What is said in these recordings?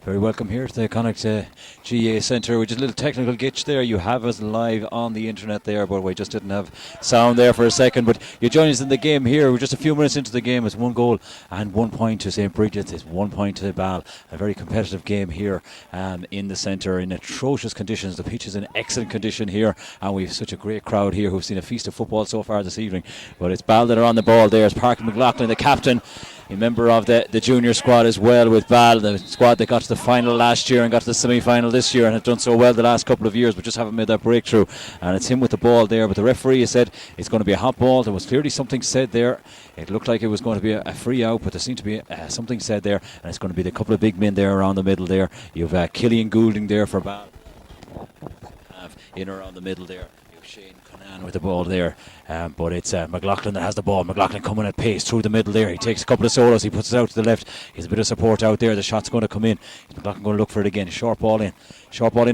Very welcome here to the Connacht GA Centre, which is a little technical glitch there. You have us live on the internet there, but we just didn't have sound there for a second. But you join us in the game here. We're just a few minutes into the game. It's 1 goal and 1 point to St. Brigids. It's 1 point to Balla. A very competitive game here in the centre in atrocious conditions. The pitch is in excellent condition here, and we've such a great crowd here who've seen a feast of football so far this evening. But it's Balla that are on the ball there. It's Parker McLaughlin, the captain, a member of the junior squad as well with Balla, the squad that got to the final last year and got to the semi-final this year and have done so well the last couple of years but just haven't made that breakthrough. And it's him with the ball there, but the referee has said it's going to be a hot ball. There was clearly something said there. It looked like it was going to be a free out, but there seemed to be something said there, and it's going to be the couple of big men there around the middle there. You've Killian Goulding there for Balla, in around the middle there. Shane with the ball there, but it's McLaughlin that has the ball. McLaughlin coming at pace through the middle there. He takes a couple of solos, he puts it out to the left. He's a bit of support out there. The shot's going to come in. McLaughlin going to look for it again. Short ball in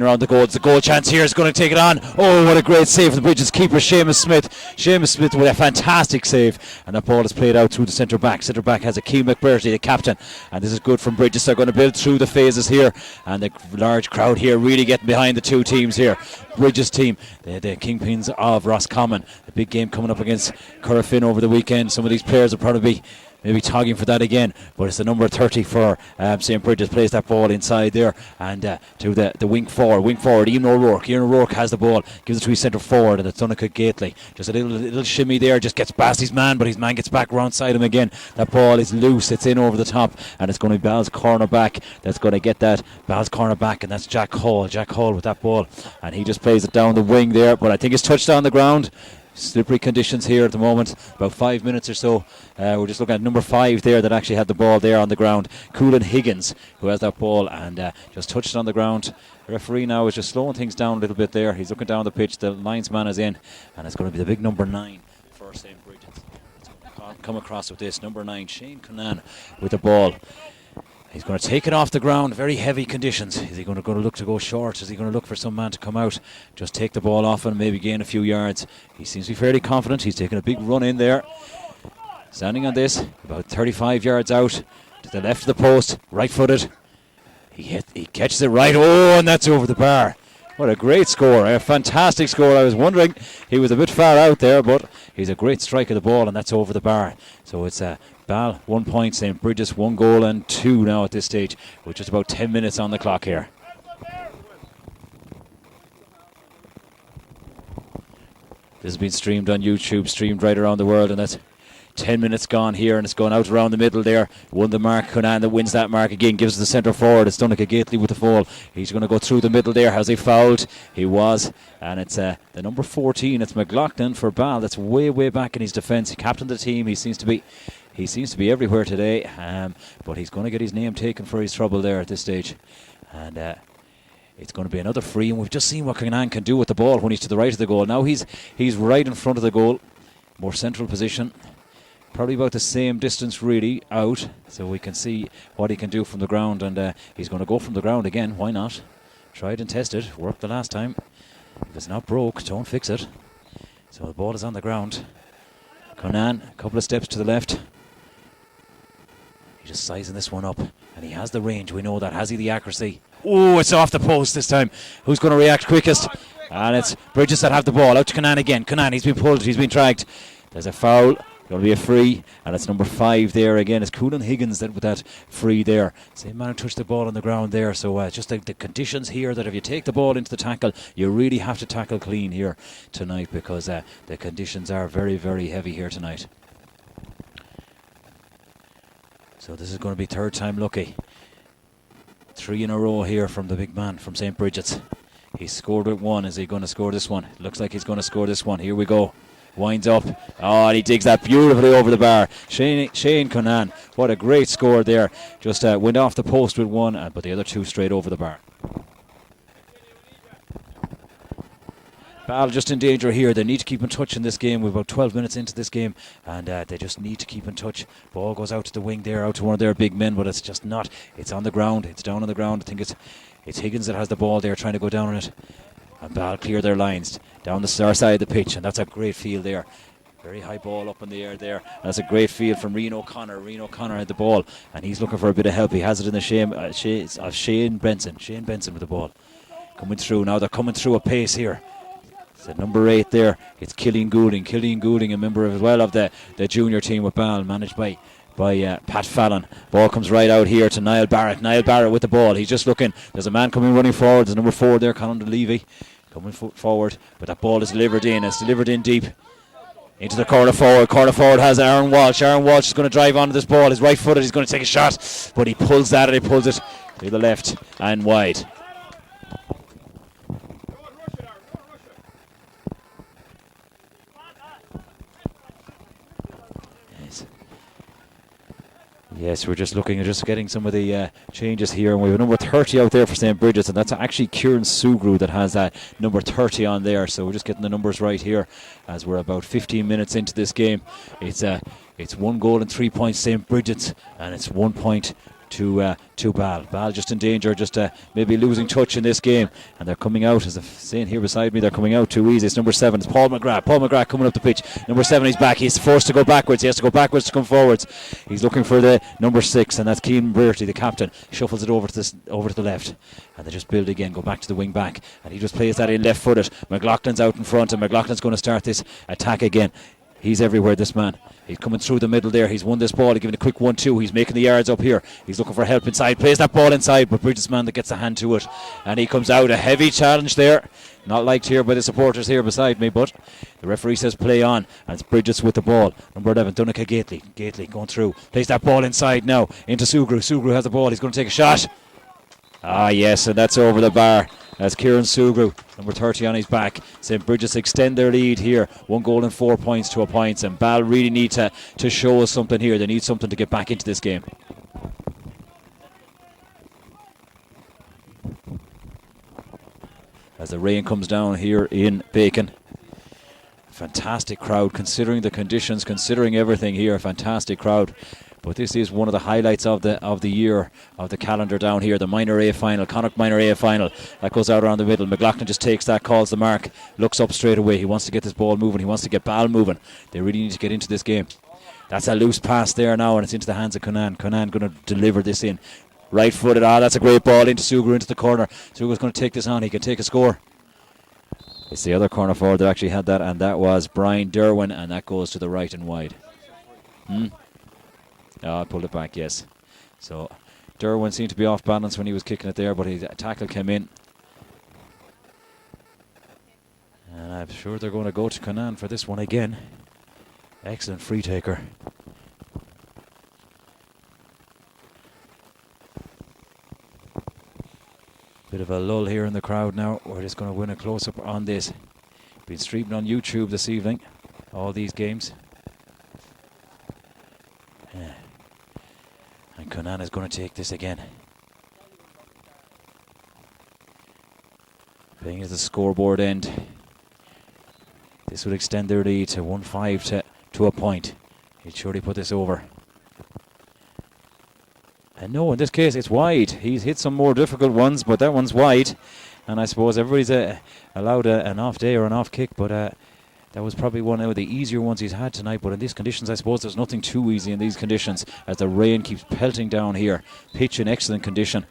around the goal. It's a goal chance here. It's going to take it on. Oh, what a great save from the Brigids keeper, Seamus Smith. Seamus Smith with a fantastic save, and that ball is played out through the centre back. Centre back has a Keane McBurty, the captain, and this is good from Brigids. They're going to build through the phases here, and the large crowd here really getting behind the two teams here. Brigids team, the kingpins of Roscommon. The big game coming up against Currafin over the weekend. Some of these players will probably be maybe togging for that again, but it's the number 30 for St. Brigids. Plays that ball inside there and to the wing forward Ian O'Rourke has the ball, gives it to his centre forward, and it's Donnacha Gately. Just a little shimmy there, just gets past his man, but his man gets back around side him again. That ball is loose, it's in over the top, and it's going to be Balla's corner back that's going to get that. Balla's corner back, and that's Jack Hall with that ball, and he just plays it down the wing there, but I think it's touched on the ground. Slippery conditions here at the moment, about 5 minutes or so. We're just looking at number 5 there that actually had the ball there on the ground. Coolan Higgins, who has that ball and just touched it on the ground. The referee now is just slowing things down a little bit there. He's looking down the pitch. The linesman is in, and it's going to be the big number 9 for St. Brigids. It's going to come across with this. Number 9, Shane Conan with the ball. He's going to take it off the ground, very heavy conditions. Is he going to look to go short? Is he going to look for some man to come out, just take the ball off and maybe gain a few yards? He seems to be fairly confident. He's taking a big run in there. Standing on this, about 35 yards out, to the left of the post, right-footed. He catches it right, oh, and that's over the bar. What a great score, a fantastic score. I was wondering, he was a bit far out there, but he's a great strike of the ball, and that's over the bar. So it's Balla 1 point, St. Brigids 1 goal and 2 now at this stage, with just about 10 minutes on the clock here. This has been streamed on YouTube, streamed right around the world, and that's 10 minutes gone here, and it's going out around the middle there. Won the mark, Conan that wins that mark again, gives the centre forward. It's Donnacha Gately with the fall. He's going to go through the middle there. Has he fouled? He was, and it's the number 14. It's McLaughlin for Balla. That's way back in his defence. He captained the team. He seems to be everywhere today, but he's going to get his name taken for his trouble there at this stage, and it's going to be another free. And we've just seen what Conan can do with the ball when he's to the right of the goal. Now he's right in front of the goal, more central position. Probably about the same distance really out, so we can see what he can do from the ground, and he's going to go from the ground again. Why not? Tried and tested, worked the last time. If it's not broke, don't fix it. So the ball is on the ground. Conan, a couple of steps to the left. He's just sizing this one up, and he has the range, we know that. Has he the accuracy? Oh, it's off the post this time. Who's going to react quickest? And it's Brigids that have the ball. Out to Conan again. Conan, he's been pulled, he's been dragged. There's a foul. Going to be a free, and it's number 5 there again. It's Coolan Higgins that with that free there. Same man who touched the ball on the ground there. So just the conditions here, that if you take the ball into the tackle, you really have to tackle clean here tonight, because the conditions are very heavy here tonight. So this is going to be third time lucky. 3 in a row here from the big man from St. Brigids. He scored with 1. Is he going to score this one? It looks like he's going to score this one. Here we go. Winds up. Oh, and he digs that beautifully over the bar. Shane Conan. What a great score there. Just went off the post with 1, but the other 2 straight over the bar. Balla just in danger here. They need to keep in touch in this game. We're about 12 minutes into this game, and they just need to keep in touch. Ball goes out to the wing there, out to one of their big men, but it's just not. It's on the ground. It's down on the ground. I think it's Higgins that has the ball there, trying to go down on it. And Balla clear their lines down the star side of the pitch, and that's a great field there. Very high ball up in the air there. That's a great field from Rian O'Connor. Rian O'Connor had the ball, and he's looking for a bit of help. He has it in the Shane Benson. Shane Benson with the ball. Coming through now. They're coming through a pace here. It's the number 8 there. It's Killian Goulding. Killian Goulding, a member as well of the junior team with Ball, managed by Pat Fallon. Ball comes right out here to Niall Barrett. Niall Barrett with the ball. He's just looking. There's a man coming running forward. There's number 4 there, Conor Levy, coming forward. But that ball is delivered in. It's delivered in deep. Into the corner forward. Corner forward has Aaron Walsh. Aaron Walsh is going to drive onto this ball. He's right footed. He's going to take a shot. But he pulls that and he pulls it to the left and wide. Yes, we're just looking at getting some of the changes here, and we have a number 30 out there for St. Brigids, and that's actually Kieran Sugru that has that number 30 on there. So we're just getting the numbers right here as we're about 15 minutes into this game. It's 1 goal and 3 points St. Brigids, and it's 1 point to Ball. Ball just in danger, just maybe losing touch in this game, and they're coming out, as I'm saying here beside me, they're coming out too easy. It's number 7, it's Paul McGrath. Paul McGrath coming up the pitch. Number 7, he's back. He's forced to go backwards. He has to go backwards to come forwards. He's looking for the number 6, and that's Keane Brearty, the captain. Shuffles it over to the left, and they just build again, go back to the wing back, and he just plays that in left footed. McLaughlin's out in front, and McLaughlin's going to start this attack again. He's everywhere, this man. He's coming through the middle there. He's won this ball. He's giving a quick 1-2. He's making the yards up here. He's looking for help inside. Plays that ball inside, but Brigids man that gets a hand to it. And he comes out. A heavy challenge there. Not liked here by the supporters here beside me, but the referee says play on. And it's Brigids with the ball. Number 11, Donncha Gately. Gately going through. Plays that ball inside now into Sugru. Sugru has the ball. He's going to take a shot. Ah, yes, and that's over the bar. That's Kieran Sugru, number 30 on his back. St. Brigids extend their lead here. 1 goal and 4 points to a point. And Ball really need to show us something here. They need something to get back into this game. As the rain comes down here in Bacon. Fantastic crowd, considering the conditions, considering everything here. Fantastic crowd. But this is one of the highlights of the year, of the calendar down here. The Minor A final, Connacht Minor A final. That goes out around the middle. McLaughlin just takes that, calls the mark, looks up straight away. He wants to get this ball moving. He wants to get Ball moving. They really need to get into this game. That's a loose pass there now, and it's into the hands of Connacht. Connacht going to deliver this in. Right footed. That's a great ball into Sugru, into the corner. Sugru's going to take this on. He can take a score. It's the other corner forward that actually had that, and that was Brian Derwin, and that goes to the right and wide. I pulled it back, yes. So Derwin seemed to be off balance when he was kicking it there, but his tackle came in. And I'm sure they're going to go to Connacht for this one again. Excellent free taker. Bit of a lull here in the crowd now. We're just going to win a close-up on this. Been streaming on YouTube this evening, all these games. And Connacht is going to take this again. Playing at the scoreboard end. This would extend their lead to 1-5 to a point. He'd surely put this over. And no, in this case it's wide. He's hit some more difficult ones, but that one's wide. And I suppose everybody's allowed an off day or an off kick, but that was probably one of the easier ones he's had tonight. But in these conditions, I suppose there's nothing too easy in these conditions, as the rain keeps pelting down here. Pitch in excellent condition.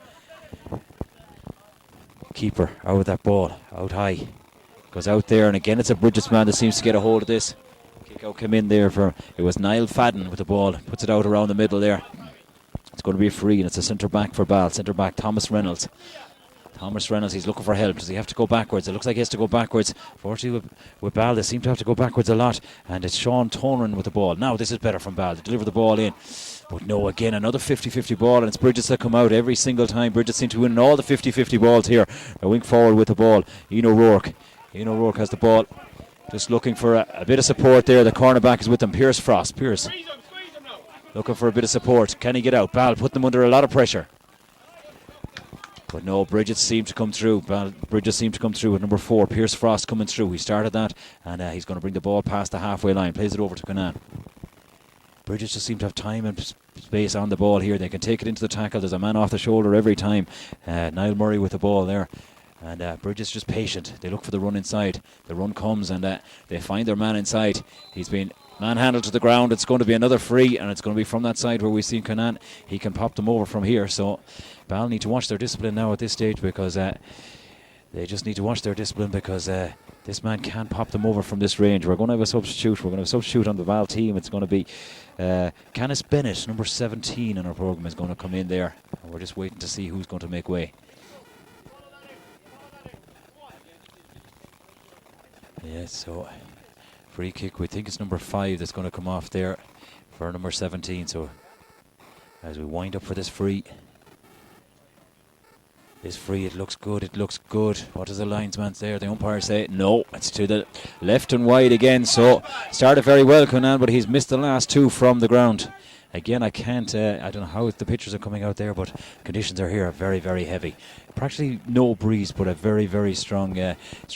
Keeper out with that ball, out high. Goes out there, and again it's a Brigids man that seems to get a hold of this. Kick out came in there it was Niall Fadden with the ball. Puts it out around the middle there. It's going to be a free, and it's a centre back for Ball. Centre back Thomas Reynolds. Thomas Reynolds, he's looking for help. Does he have to go backwards? It looks like he has to go backwards. Fortunately with Ball, they seem to have to go backwards a lot. And it's Sean Tonerin with the ball. Now this is better from Ball to deliver the ball in. But no, again, another 50-50 ball, and it's Brigids that come out every single time. Brigids seem to win all the 50-50 balls here. A wing forward with the ball. Ian O'Rourke. Ian O'Rourke has the ball. Just looking for a bit of support there. The cornerback is with them. Pierce Frost. Pierce. Looking for a bit of support. Can he get out? Ball put them under a lot of pressure. But no, Brigids seem to come through. Brigids seem to come through with number 4, Pierce Frost coming through. He started that, and he's going to bring the ball past the halfway line. Plays it over to Connacht. Brigids just seem to have time and space on the ball here. They can take it into the tackle. There's a man off the shoulder every time. Niall Murray with the ball there. And Brigids just patient. They look for the run inside. The run comes and they find their man inside. He's been manhandled to the ground. It's going to be another free, and it's going to be from that side where we've seen Connacht. He can pop them over from here. So Balla need to watch their discipline now at this stage, because they just need to watch their discipline, because this man can't pop them over from this range. We're going to have a substitute. We're going to have a substitute on the Balla team. It's going to be Canis Bennett, number 17 in our programme, is going to come in there. And we're just waiting to see who's going to make way. Yes, so free kick. We think it's number 5 that's going to come off there for number 17. So as we wind up for this free, it looks good, it looks good. What does the linesman there? The umpire say no, it's to the left and wide again. So started very well, Connacht, but he's missed the last 2 from the ground. Again, I can't, I don't know how the pictures are coming out there, but conditions are here are very, very heavy. Practically no breeze, but a very, very strong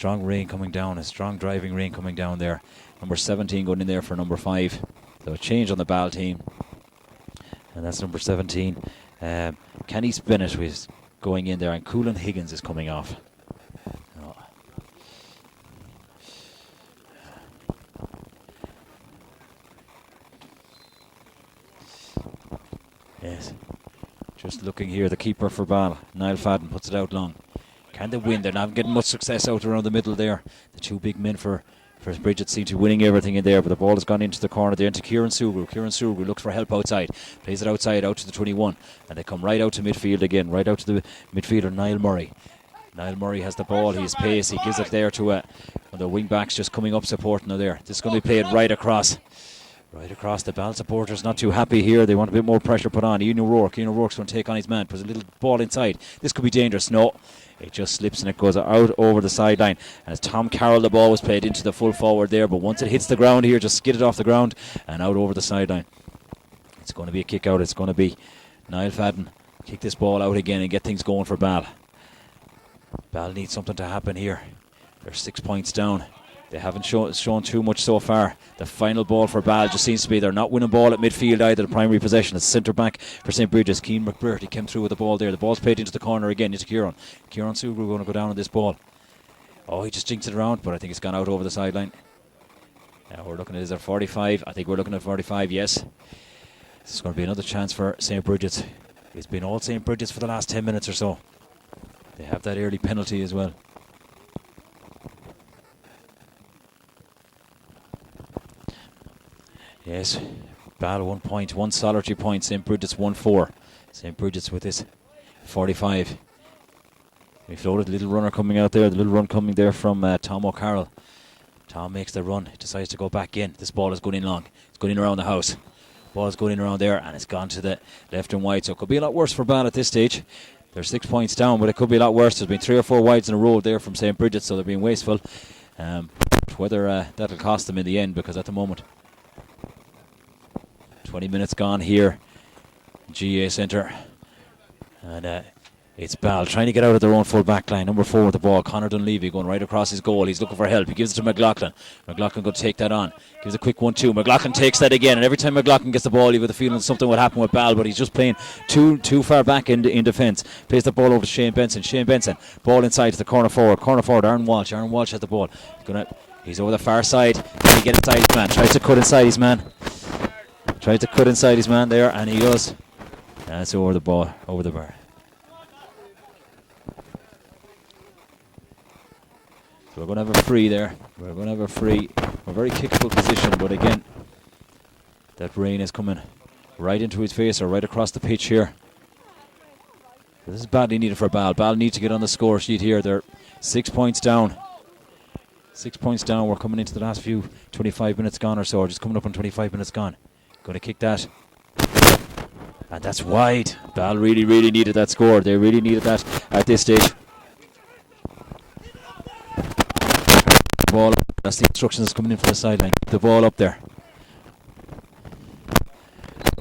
rain coming down, a strong driving rain coming down there. Number 17 going in there for number 5. So a change on the Balla team. And that's number 17. Canis Bennett was going in there, and Coolan Higgins is coming off. Oh. Yes. Just looking here, the keeper for Balla, Niall Fadden, puts it out long. Can they win? They're not getting much success out around the middle there. The 2 big men for Brigids seem to be winning everything in there, but the ball has gone into the corner there into Kieran Sugru. Kieran Sugru looks for help outside, plays it outside out to the 21, and they come right out to midfield again, right out to the midfielder Niall Murray. Niall Murray has the ball, he's pace, he gives it there to one of the wing backs just coming up supporting her there. This is going to be played right across. Right across. The Balla supporters not too happy here. They want a bit more pressure put on. Ian O'Rourke's going to take on his man. Puts a little ball inside. This could be dangerous. No. It just slips and it goes out over the sideline. And as Tom Carroll, the ball was played into the full forward there. But once it hits the ground here, just skid it off the ground and out over the sideline. It's going to be a kick out. It's going to be Niall Fadden. Kick this ball out again and get things going for Balla. Balla needs something to happen here. They're 6 points down. They haven't shown too much so far. The final ball for Balla just seems to be they're not winning ball at midfield either. The primary possession is centre back for St. Brigids. Keane McBurty came through with the ball there. The ball's played into the corner again into Kieran. Kieran Sugru going to go down on this ball. Oh, he just jinxed it around, but I think it's gone out over the sideline. We're looking at, is there 45? I think we're looking at 45, yes. This is going to be another chance for St. Brigids. It's been all St. Brigids for the last 10 minutes or so. They have that early penalty as well. Yes, Balla 1 point, 1 solitary point, St. Brigids 1-4. St. Brigids with this 45. We floated a little runner coming out there, the little run coming there from Tom O'Carroll. Tom makes the run, decides to go back in. This ball is going in long, it's going in around the house. Ball is going in around there and it's gone to the left and wide, so it could be a lot worse for Balla at this stage. They're 6 points down, but it could be a lot worse. There's been 3 or 4 wides in a row there from St. Brigids, so they're being wasteful. Whether that'll cost them in the end, because at the moment 20 minutes gone here, GA Centre, and it's Balla trying to get out of their own full back line. Number 4 with the ball, Conor Dunleavy going right across his goal. He's looking for help. He gives it to McLaughlin. McLaughlin going to take that on. Gives a quick 1-2. McLaughlin takes that again, and every time McLaughlin gets the ball, you have the feeling something would happen with Balla, but he's just playing too far back in defence. Plays the ball over to Shane Benson. Shane Benson, ball inside to the corner forward. Corner forward, Aaron Walsh. Aaron Walsh has the ball. He's over the far side. Can he get inside his man? Tries to cut inside his man. Tries to cut inside his man there, and he does. That's over the ball, over the bar. So we're going to have a free there. We're going to have a free. We're very kickable position, but again, that rain is coming right into his face or right across the pitch here. This is badly needed for Balla. Balla needs to get on the score sheet here. They're 6 points down. 6 points down. We're coming into the last 25 minutes gone or so. Or just coming up on 25 minutes gone. Going to kick that. And that's wide. Balla really, really needed that score. They really needed that at this stage. Ball. That's the instructions coming in from the sideline. Keep the ball up there.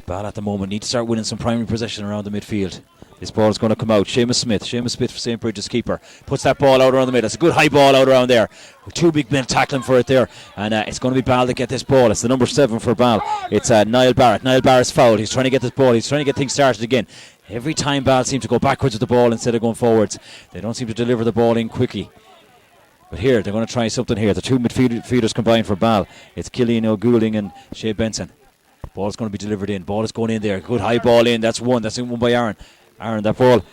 Balla at the moment need to start winning some primary possession around the midfield. This ball is going to come out. Seamus Smith for St. Brigids keeper. Puts that ball out around the middle. It's a good high ball out around there. 2 big men tackling for it there. And it's going to be Balla to get this ball. It's the number 7 for Balla. It's Niall Barrett. Niall Barrett's fouled. He's trying to get this ball. He's trying to get things started again. Every time Ball seem to go backwards with the ball instead of going forwards. They don't seem to deliver the ball in quickly. But here, they're going to try something here. The two midfielders combined for Ball. It's Killian O'Goulding and Shea Benson. Ball's going to be delivered in. Ball is going in there. Good high ball in. That's one. That's one by Aaron. Aaron, that ball.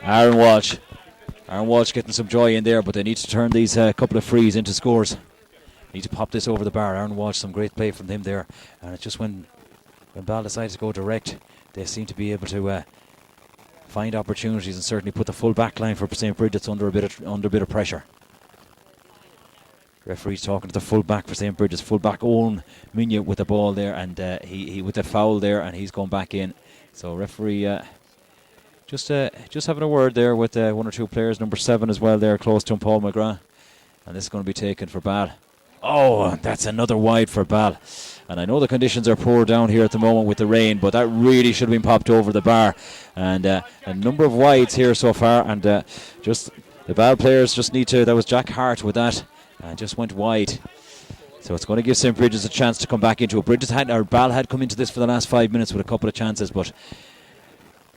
Aaron Walsh. Aaron Walsh getting some joy in there, but they need to turn these couple of frees into scores. Need to pop this over the bar. Aaron Walsh, some great play from him there. And it's just when Ball decides to go direct, they seem to be able to find opportunities and certainly put the full back line for St. Brigids under a bit of pressure. Referee's talking to the full back for St. Brigids. Full back Owen Migne with the ball there, and he with the foul there, and he's going back in. So referee just having a word there with one or two players. Number 7 as well there, close to him, Paul McGrath. And this is going to be taken for Ball. Oh, that's another wide for Ball. And I know the conditions are poor down here at the moment with the rain, but that really should have been popped over the bar. And a number of wides here so far, and just the Ball players just need to. That was Jack Hart with that, and just went wide. So it's going to give St. Brigids a chance to come back into it. Ball had come into this for the last 5 minutes with a couple of chances, but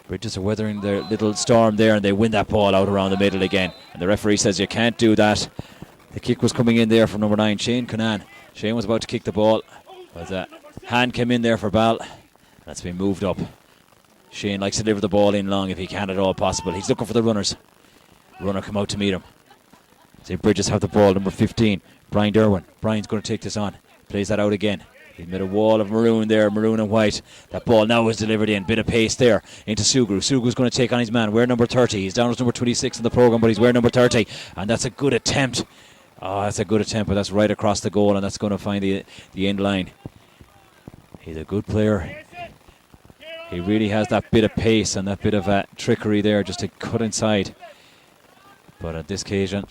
Brigids are weathering their little storm there, and they win that ball out around the middle again. And the referee says you can't do that. The kick was coming in there from number 9, Shane Conan. Shane was about to kick the ball, but hand came in there for Ball. That's been moved up. Shane likes to deliver the ball in long if he can at all possible. He's looking for the runners. Runner come out to meet him. St. Brigids have the ball, number 15, Brian Derwin. Brian's going to take this on. Plays that out again. He's made a wall of maroon there, maroon and white. That ball now is delivered in. Bit of pace there into Sugru. Sugru's going to take on his man. Wear number 30. He's down as number 26 in the programme, but he's wearing number 30. And that's a good attempt. Oh, that's a good attempt, but that's right across the goal, and that's going to find the end line. He's a good player. He really has that bit of pace and that bit of trickery there just to cut inside. But at this occasion,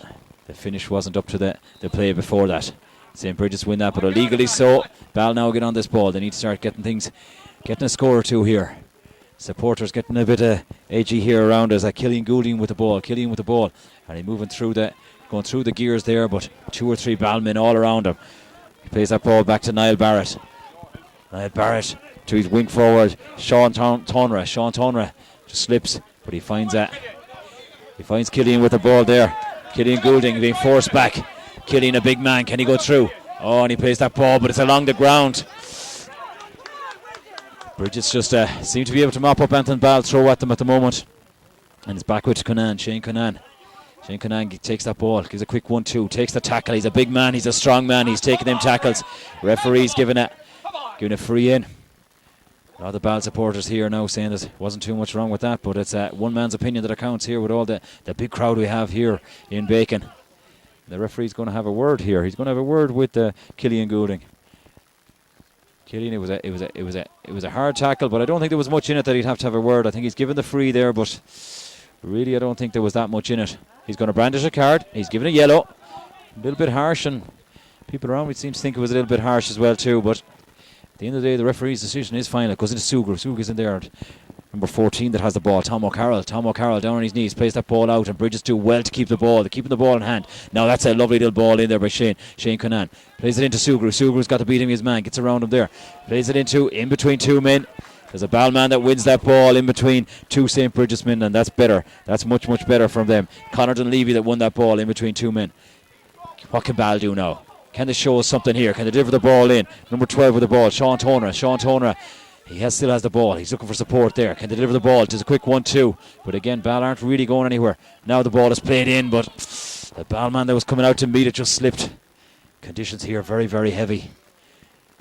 the finish wasn't up to the play before that. St. Brigids win that, but illegally so. Ball now get on this ball. They need to start getting a score or two here. Supporters getting a bit edgy here around us. Killian Goulding with the ball. Killian with the ball. And he's moving through going through the gears there, but 2 or 3 Ballmen all around him. He plays that ball back to Niall Barrett. Niall Barrett to his wing forward, Sean Tonra. Sean Tonra just slips, but he finds Killian with the ball there. Killian Goulding being forced back. Killian, a big man, can he go through? Oh, and he plays that ball, but it's along the ground. Brigids just seem to be able to mop up Anthony Ball, throw at them at the moment. And it's back with Conan, Shane Conan. Shane Conan takes that ball, gives a quick 1-2, takes the tackle. He's a big man, he's a strong man, he's taking them tackles. Referee's giving a free in. A lot of the Ball supporters here now saying there wasn't too much wrong with that, but it's one man's opinion that accounts here with all the big crowd we have here in Bacon. The referee's going to have a word here. He's going to have a word with Killian Goulding. Killian, it was a hard tackle, but I don't think there was much in it that he'd have to have a word. I think he's given the free there, but really I don't think there was that much in it. He's going to brandish a card. He's given a yellow. A little bit harsh, and people around me seem to think it was a little bit harsh as well too, but at the end of the day, the referee's decision is final. It goes into Sugru. Sugru's in there. Number 14 that has the ball, Tom O'Carroll. Tom O'Carroll down on his knees, plays that ball out, and Brigids do well to keep the ball. They're keeping the ball in hand. Now that's a lovely little ball in there by Shane Conan. Plays it into Sugru. Sugru's got to beat him his man, gets around him there. Plays it in between 2 men. There's a Ball man that wins that ball in between 2 St. Brigids men, and that's better. That's much, much better from them. Connacht and Levy that won that ball in between 2 men. What can Ball do now? Can they show us something here? Can they deliver the ball in? Number 12 with the ball, Sean Tonra. He still has the ball. He's looking for support there. Can they deliver the ball? Just a quick 1-2. But again, Ball aren't really going anywhere. Now the ball is played in, but the Ball man that was coming out to meet it just slipped. Conditions here very, very heavy.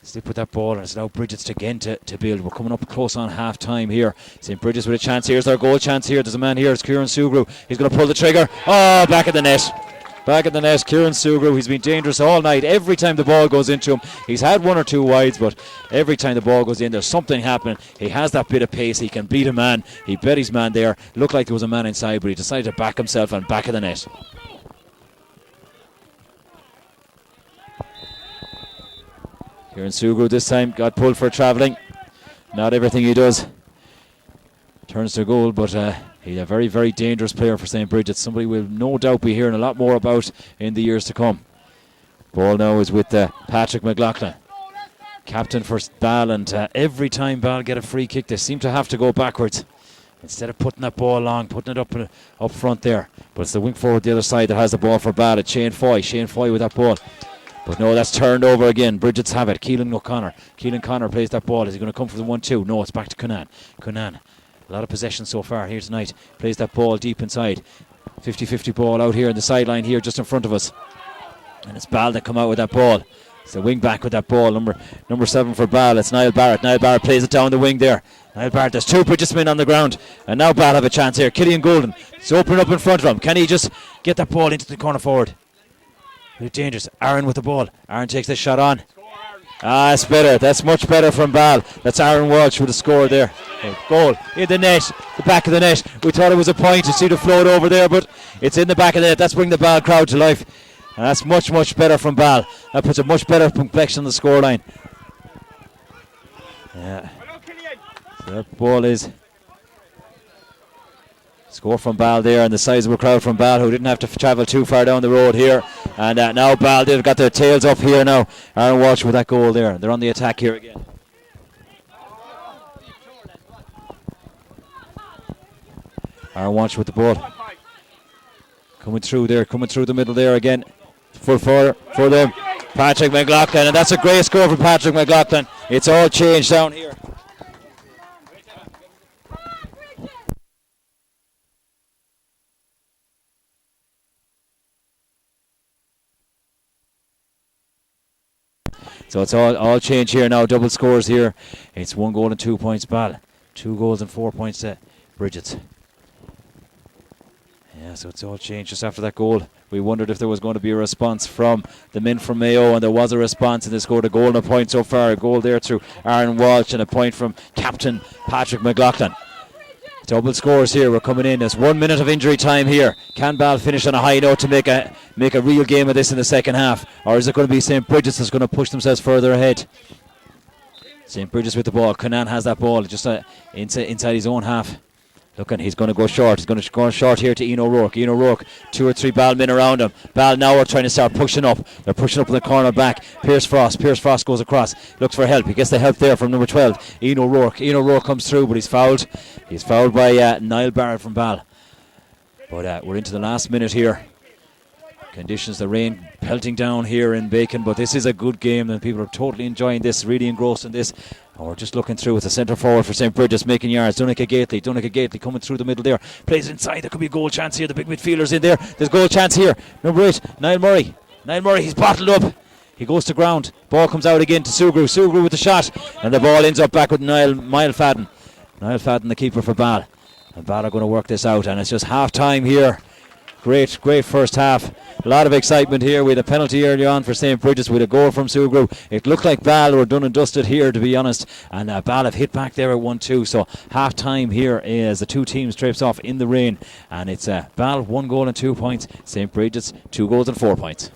Slip with that ball, and it's now Brigids again to build. We're coming up close on half time here. St. Brigids with a chance. Here's their goal chance here. There's a man here. It's Kieran Sugru. He's going to pull the trigger. Oh, back at the net. Back at the net, Kieran Sugru. He's been dangerous all night. Every time the ball goes into him, he's had 1 or 2 wides, but every time the ball goes in, there's something happening. He has that bit of pace. He can beat a man. He bet his man there. Looked like there was a man inside, but he decided to back himself and back of the net. Kieran Sugru this time got pulled for travelling. Not everything he does turns to goal, but he's a very, very dangerous player for St. Brigids. Somebody we'll no doubt be hearing a lot more about in the years to come. Ball now is with Patrick McLaughlin, captain for Ball, and every time Ball get a free kick, they seem to have to go backwards. Instead of putting that ball long, putting it up front there. But it's the wing forward the other side that has the ball for Balla. Shane Foy with that ball. But no, that's turned over again. Brigids have it. Keelan O'Connor. Keelan Connor plays that ball. Is he going to come for the 1-2? No, it's back to Connacht. A lot of possession so far here tonight. Plays that ball deep inside. 50-50 ball out here on the sideline here just in front of us. And it's Ball that come out with that ball. It's the wing back with that ball. Number 7 for Ball. It's Niall Barrett. Niall Barrett plays it down the wing there. Niall Barrett, there's 2 Brigids men on the ground. And now Ball have a chance here. Killian Golden. It's opening up in front of him. Can he just get that ball into the corner forward? It's dangerous. Aaron with the ball. Aaron takes the shot on. That's better. That's much better from Ball. That's Aaron Walsh with a score there. Goal in the net, the back of the net. We thought it was a point to see the float over there, but it's in the back of the net. That's bringing the Ball crowd to life. And that's much, much better from Ball. That puts a much better complexion on the scoreline. Yeah. So that ball is score from Ball there, and the sizable crowd from Ball, who didn't have to travel too far down the road here. And now Ball they've got their tails up here now. Aaron Walsh with that goal there. They're on the attack here again. Aaron Walsh with the ball. Coming through the middle there again. For them. Patrick McLaughlin, and that's a great score for Patrick McLaughlin. It's all changed down here. So it's all changed here now. Double scores here. It's 1 goal and 2 points Ball. 2 goals and 4 points to Brigids. Yeah, so it's all changed just after that goal. We wondered if there was going to be a response from the men from Mayo, and there was a response, and they scored a goal and a point so far. A goal there through Aaron Walsh and a point from captain Patrick McLaughlin. Double scores here. We're coming in. There's 1 minute of injury time here. Can Ball finish on a high note to make a real game of this in the second half? Or is it going to be St. Brigids that's going to push themselves further ahead? St. Brigids with the ball. Connacht has that ball just inside his own half. Looking, he's going to go short. He's going to go short here to Ian O'Rourke. Ian O'Rourke, 2 or 3 Ball men around him. Ball now are trying to start pushing up. They're pushing up in the corner back. Pierce Frost goes across. Looks for help. He gets the help there from number 12, Ian O'Rourke. Ian O'Rourke comes through, but he's fouled. He's fouled by Niall Barrett from Ball. But we're into the last minute here. Conditions, the rain pelting down here in Bacon, but this is a good game and people are totally enjoying this, really engrossed in this. We're just looking through with the centre forward for St. Brigids making yards. Donica Gately coming through the middle there. Plays inside. There could be a goal chance here. The big midfielders in there. There's a goal chance here. Number 8, Niall Murray. He's bottled up. He goes to ground. Ball comes out again to Sugru. Sugru with the shot. And the ball ends up back with Niall Fadden. Niall Fadden, the keeper for Ball. And Ball are going to work this out. And it's just half time here. Great first half. A lot of excitement here. We had a penalty early on for St. Brigids with a goal from Sugru. It looked like Ball were done and dusted here, to be honest. And Ball have hit back there at 1-2. So half time here as the two teams traipse off in the rain. And it's Ball 1 goal and 2 points. St. Brigids 2 goals and 4 points.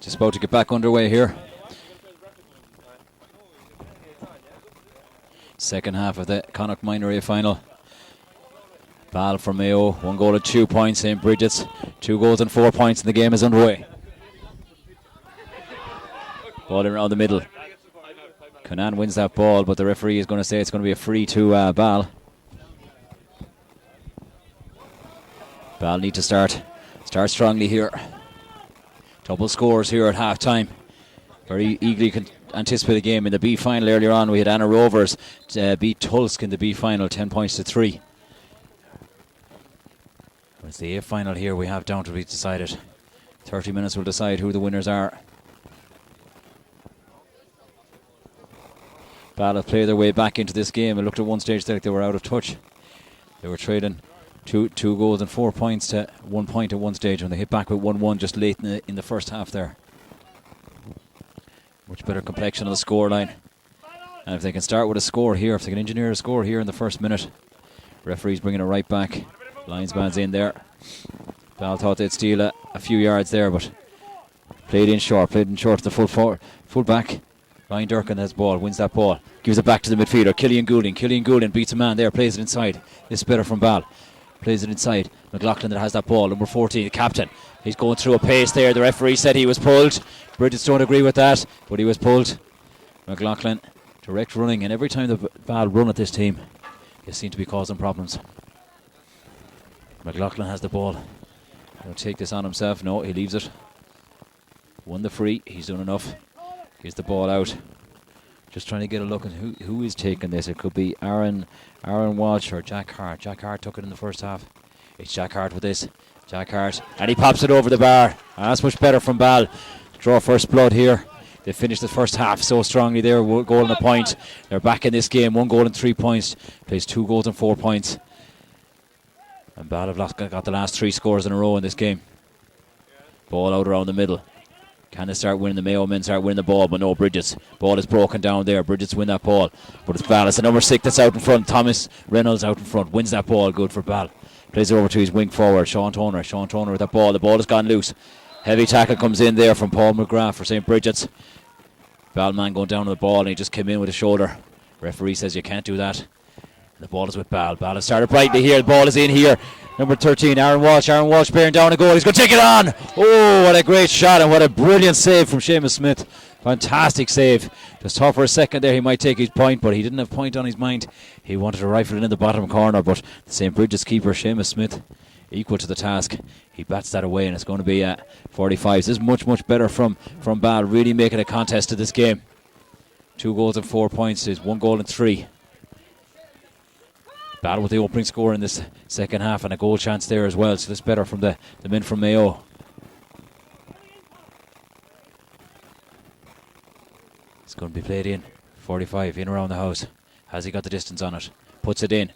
Just about to get back underway here. Second half of the Connacht Minor A final. Ball for Mayo, 1 goal and 2 points. St. Brigids, 2 goals and 4 points, and the game is underway. Ball around the middle. Connacht wins that ball, but the referee is going to say it's going to be a free to Ball. Ball need to start strongly here. Double scores here at half time. Very eagerly anticipate a game. In the B final earlier on, we had Anna Rovers beat Tulsk in the B final 10 points to 3. It's the A final here we have down to be decided. 30 minutes will decide who the winners are. Balla play their way back into this game. It looked at one stage like they were out of touch. They were trading two goals and 4 points to 1 point at one stage when they hit back with 1-1 just late in the first half there. Much better complexion on the score line. And if they can start with a score here, if they can engineer a score here in the first minute, referee's bringing it right back. Linesman's in there. Ball thought they'd steal a few yards there, but played in short to the full back. Ryan Durkin has ball, wins that ball, gives it back to the midfielder, Killian Goulding beats a man there, plays it inside. This is better from Ball. Plays it inside. McLaughlin that has that ball, number 14, the captain. He's going through a pace there. The referee said he was pulled. Brigids don't agree with that, but he was pulled. McLaughlin, direct running, and every time the Ball run at this team, they seem to be causing problems. McLaughlin has the ball. He'll take this on himself. No, he leaves it. Won the free. He's done enough. Gives the ball out. Just trying to get a look at who is taking this. It could be Aaron Walsh or Jack Hart. Jack Hart took it in the first half. It's Jack Hart with this. Jack Hart. And he pops it over the bar. And that's much better from Ball. Draw first blood here. They finished the first half so strongly there. 1 goal and a point. They're back in this game. 1 goal and 3 points. Plays 2 goals and 4 points. And Ball have got the last 3 scores in a row in this game. Ball out around the middle. Can they start winning? The Mayo men start winning the ball, but no, Brigids. Ball is broken down there. Brigids win that ball. But it's Ball. It's the number 6 that's out in front. Thomas Reynolds out in front. Wins that ball. Good for Ball. Plays it over to his wing forward, Sean Toner. Sean Toner with that ball. The ball has gone loose. Heavy tackle comes in there from Paul McGrath for St. Brigids. Ballman going down on the ball, and he just came in with a shoulder. Referee says you can't do that. The ball is with Ball. Ball has started brightly here. The ball is in here. Number 13, Aaron Walsh. Aaron Walsh bearing down a goal. He's going to take it on. Oh, what a great shot and what a brilliant save from Seamus Smith. Fantastic save. Just thought for a second there he might take his point, but he didn't have point on his mind. He wanted to rifle it in the bottom corner, but the St. Brigids keeper, Seamus Smith, equal to the task. He bats that away, and it's going to be 45. This is much, much better from Ball, really making a contest to this game. 2 goals and 4 points is 1 goal and 3. Ball with the opening score in this second half and a goal chance there as well. So this is better from the men from Mayo. It's going to be played in. 45 in around the house. Has he got the distance on it? Puts it in.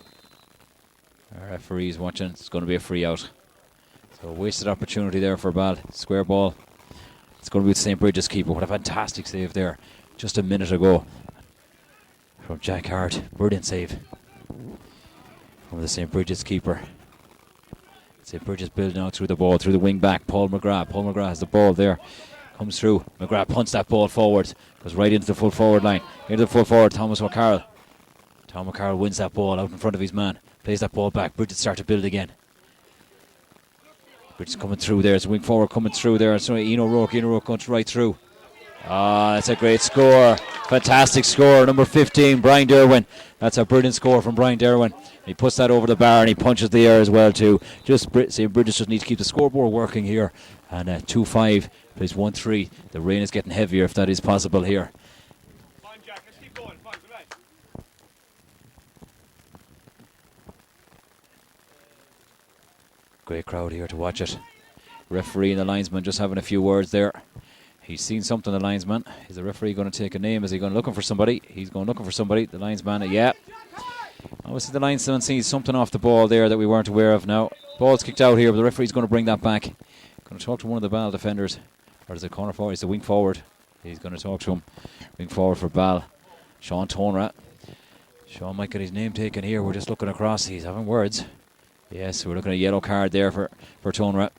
Our referee's watching. It's going to be a free out. So wasted opportunity there for Ball. Square ball. It's going to be the St. Brigids keeper. What a fantastic save there. Just a minute ago. From Jack Hart. Brilliant save. From the St. Brigids keeper. St. Brigids building out through the ball, through the wing back. Paul McGrath. Paul McGrath has the ball there. Comes through. McGrath punts that ball forward. Goes right into the full forward line. Into the full forward. Thomas O'Carroll. Tom O'Carroll wins that ball out in front of his man. Plays that ball back. Brigids start to build again. Brigids coming through there. It's a wing forward coming through there. So Eno Rourke goes right through. That's a great score. Fantastic score. Number 15, Brian Derwin. That's a brilliant score from Brian Derwin. He puts that over the bar and he punches the air as well too. St. Brigids just need to keep the scoreboard working here. And 2-5 plays 1-3. The rain is getting heavier if that is possible here. Fine, Jack. Let's keep going. Fine, good night. Great crowd here to watch it. Referee and the linesman just having a few words there. He's seen something, the linesman. Is the referee going to take a name? Is he going looking for somebody? He's going looking for somebody. The linesman, yeah. Obviously the linesman sees something off the ball there that we weren't aware of now. Ball's kicked out here, but the referee's going to bring that back. Going to talk to one of the Ball defenders. Or is it corner forward? It's the wing forward. He's going to talk to him. Wing forward for Ball. Sean Tonra. Sean might get his name taken here. We're just looking across. He's having words. Yes, we're looking at a yellow card there for Tonra.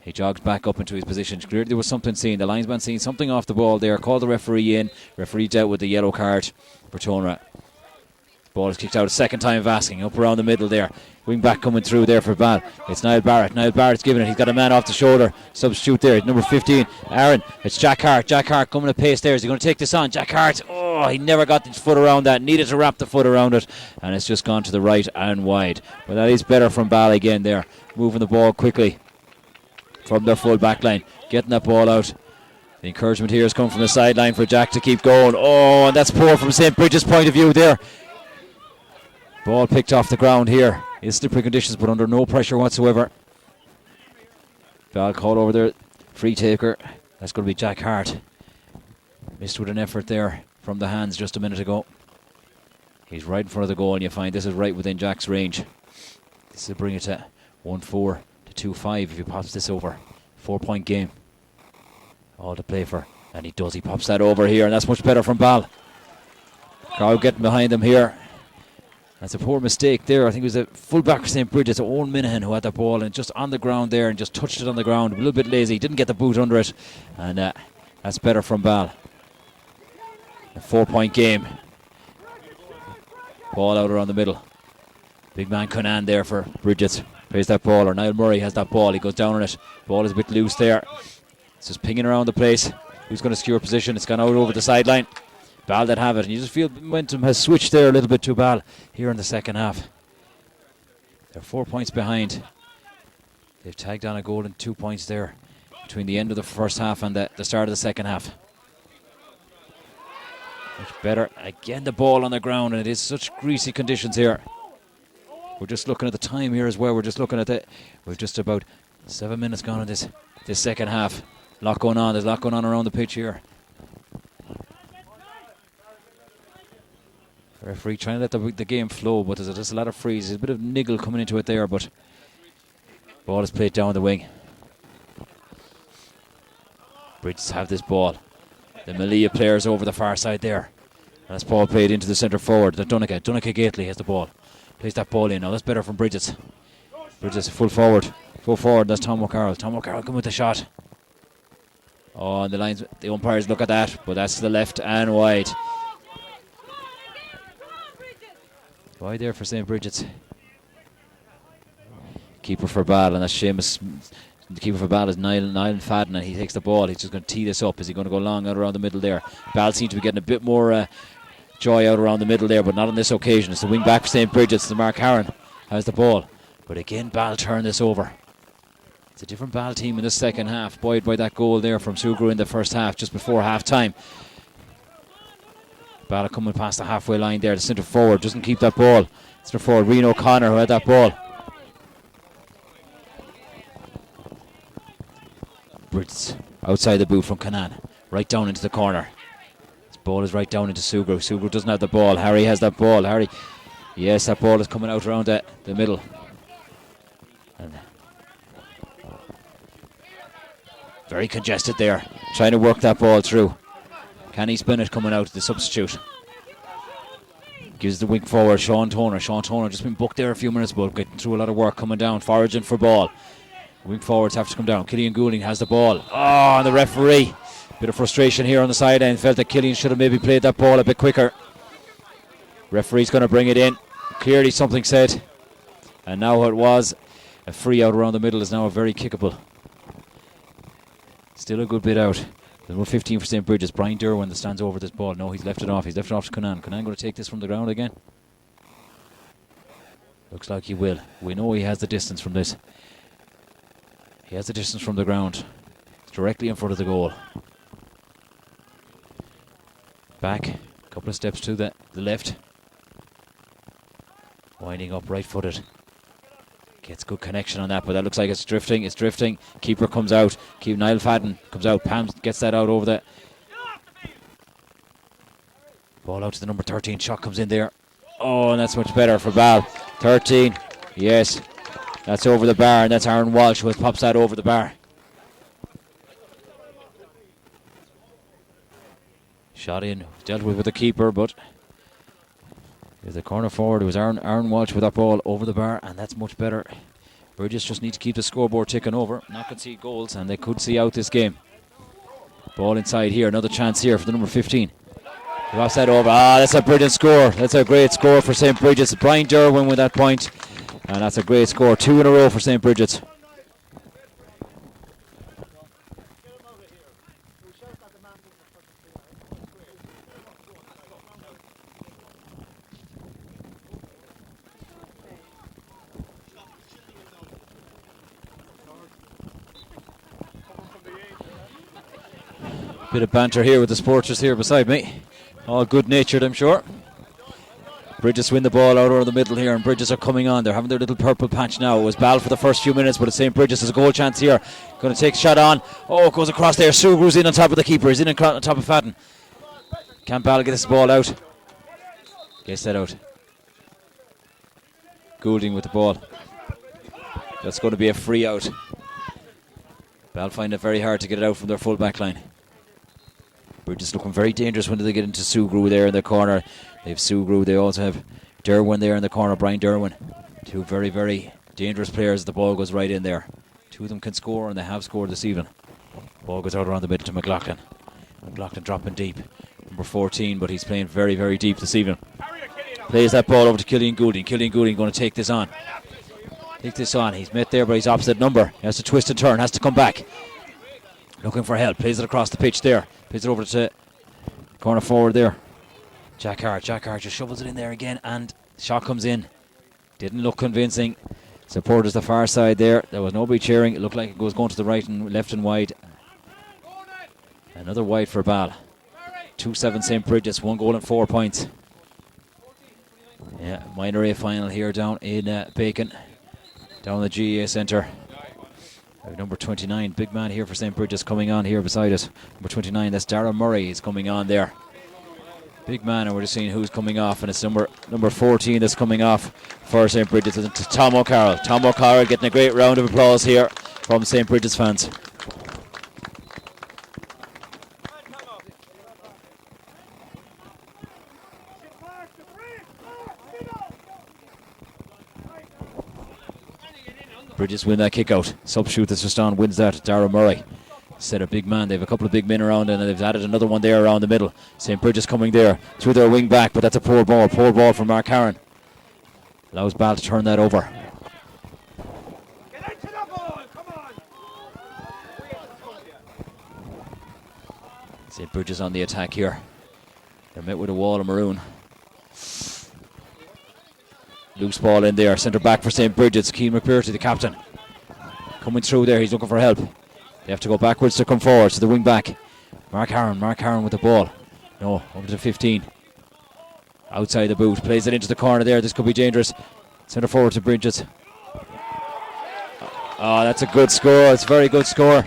He jogs back up into his position. Clearly there was something seen. The linesman seen something off the ball there. Called the referee in. Referee dealt with the yellow card for Tonra. Ball is kicked out a second time of asking. Up around the middle there. Wing back coming through there for Ball. It's Niall Barrett. Niall Barrett's giving it. He's got a man off the shoulder. Substitute there. Number 15, Aaron. It's Jack Hart. Jack Hart coming at pace there. Is he going to take this on? Jack Hart. Oh, he never got his foot around that. Needed to wrap the foot around it. And it's just gone to the right and wide. But that is better from Ball again there. Moving the ball quickly from their full back line. Getting that ball out. The encouragement here has come from the sideline for Jack to keep going. Oh, and that's poor from St. Bridget's point of view there. Ball picked off the ground here. It's slippery conditions, but under no pressure whatsoever. Ball called over there. Free taker. That's going to be Jack Hart. Missed with an effort there from the hands just a minute ago. He's right in front of the goal, and you find this is right within Jack's range. This will bring it to 1-4 to 2-5 if he pops this over. 4-point game. All to play for. And he does. He pops that over here, and that's much better from Ball. Crowd getting behind him here. That's a poor mistake there. I think it was a full-back for St. Bridget's, Owen Minahan, who had that ball and just on the ground there and just touched it on the ground. A little bit lazy. Didn't get the boot under it. And that's better from Ball. A 4-point game. Ball out around the middle. Big man Connacht there for Brigids. Plays that ball, or Niall Murray has that ball. He goes down on it. Ball is a bit loose there. It's just pinging around the place. Who's going to secure position? It's gone out over the sideline. Ball that have it, and you just feel momentum has switched there a little bit to Ball here in the second half. They're 4 points behind. They've tagged on a goal and 2 points there between the end of the first half and the start of the second half. Much better. Again, the ball on the ground, and it is such greasy conditions here. We're just looking at the time here as well. We're just looking at we've just about 7 minutes gone in this second half. A lot going on. There's a lot going on around the pitch here. Referee trying to let the game flow, but there's just a lot of freeze. There's a bit of niggle coming into it there, but ball is played down the wing. Brigids have this ball. The Malia players over the far side there. And that's ball played into the centre forward. The Donegal Gately has the ball. Plays that ball in. Now that's better from Brigids. Brigids full forward. Full forward. That's Tom O'Carroll. Tom O'Carroll coming with the shot. Oh, and the umpires look at that, but that's to the left and wide. Wide there for St. Brigids. Keeper for Ball, and that's Seamus. The keeper for Ball is Niall Fadden, and he takes the ball. He's just going to tee this up. Is he going to go long out around the middle there? Ball seems to be getting a bit more joy out around the middle there, but not on this occasion. It's the wing back for St. Brigids. The Mark Harron has the ball. But again, Ball turn this over. It's a different Ball team in the second half, buoyed by that goal there from Sugru in the first half, just before half time. Balla coming past the halfway line there. The centre forward doesn't keep that ball. Centre forward, Reno O'Connor, who had that ball. Brigids outside the boot from Connacht. Right down into the corner. This ball is right down into Sugru. Sugru doesn't have the ball. Harry has that ball. Harry, yes, that ball is coming out around the middle. And very congested there. Trying to work that ball through. Kenny Spinnett coming out, the substitute. Gives the wing forward, Sean Toner. Sean Toner just been booked there a few minutes ago, getting through a lot of work, coming down, foraging for ball. Wing forwards have to come down. Killian Goulding has the ball. Oh, and the referee. Bit of frustration here on the sideline. Felt that Killian should have maybe played that ball a bit quicker. Referee's going to bring it in. Clearly something said. And now it was a free out around the middle is now a very kickable. Still a good bit out. There's number 15 for St. Brigids, Brian Derwin, that stands over this ball. No, he's left it off. He's left it off to Connacht. Connacht going to take this from the ground again? Looks like he will. We know he has the distance from this. He has the distance from the ground. It's directly in front of the goal. Back, a couple of steps to the left. Winding up right-footed. Gets good connection on that, but that looks like it's drifting. It's drifting. Keeper comes out. Niall Fadden comes out. Pam gets that out over the ball out to the number 13. Shot comes in there. Oh, and that's much better for Ball. 13. Yes. That's over the bar, and that's Aaron Walsh who pops that over the bar. Shot in. Dealt with the keeper, but there's the corner forward. It was Aaron Walsh with that ball over the bar, and that's much better Brigids just need to keep the scoreboard ticking over, not concede goals, and they could see out this game. Ball inside here, another chance here for the number 15. Drops that over. That's a brilliant score. That's a great score for St. Brigids. Brian Derwin with that point, and that's a great score. 2 in a row for St. Brigids. Bit of banter here with the sporters here beside me. All good natured, I'm sure. Brigids win the ball out over the middle here, and Brigids are coming on. They're having their little purple patch now. It was Balla for the first few minutes, but it's St. Brigids. There's a goal chance here. Going to take a shot on. Oh, it goes across there. Sugrew's in on top of the keeper. He's in on top of Fadden. Can Balla get this ball out? Gets that out. Goulding with the ball. That's going to be a free out. Balla find it very hard to get it out from their full back line. Brigids looking very dangerous when they get into Sugrew there in the corner. They have Sugrew. They also have Derwin there in the corner, Brian Derwin. Two very, very dangerous players. The ball goes right in there. Two of them can score, and they have scored this evening. Ball goes out around the middle to McLaughlin. McLaughlin dropping deep. Number 14, but he's playing very, very deep this evening. Plays that ball over to Killian Goulding. Killian Goulding going to take this on. He's met there, but he's opposite number. He has to twist and turn, has to come back. Looking for help. Plays it across the pitch there. Plays it over to corner forward there. Jack Hart just shovels it in there again, and shot comes in. Didn't look convincing. Supporters the far side there. There was nobody cheering. It looked like it was going to the right and left and wide. Another wide for Balla. 2-7 St. Brigids. 1 goal and 4 points. Yeah, minor A final here down in Bacon. Down the GEA Centre. Number 29, big man here for St. Brigids coming on here beside us. Number 29, that's Dara Murray is coming on there. Big man, and we're just seeing who's coming off, and it's number 14 that's coming off for St. Brigids. It's Tom O'Carroll. Tom O'Carroll getting a great round of applause here from St. Brigids fans. Brigids win that kick out. Subshoot that's just on wins that. Dara Murray. Said a big man. They have a couple of big men around, and they've added another one there around the middle. St. Brigids coming there through their wing back, but that's a poor ball. Poor ball from Mark Harron. Allows Balla to turn that over. St. Brigids on the attack here. They're met with a wall of maroon. Loose ball in there, centre back for St. Brigids. Keane McPherty, the captain, coming through there. He's looking for help. They have to go backwards to come forward to the wing back. Mark Harron with the ball. No, over to 15. Outside the boot, plays it into the corner there. This could be dangerous. Centre forward to Brigids. Oh, that's a good score. It's a very good score.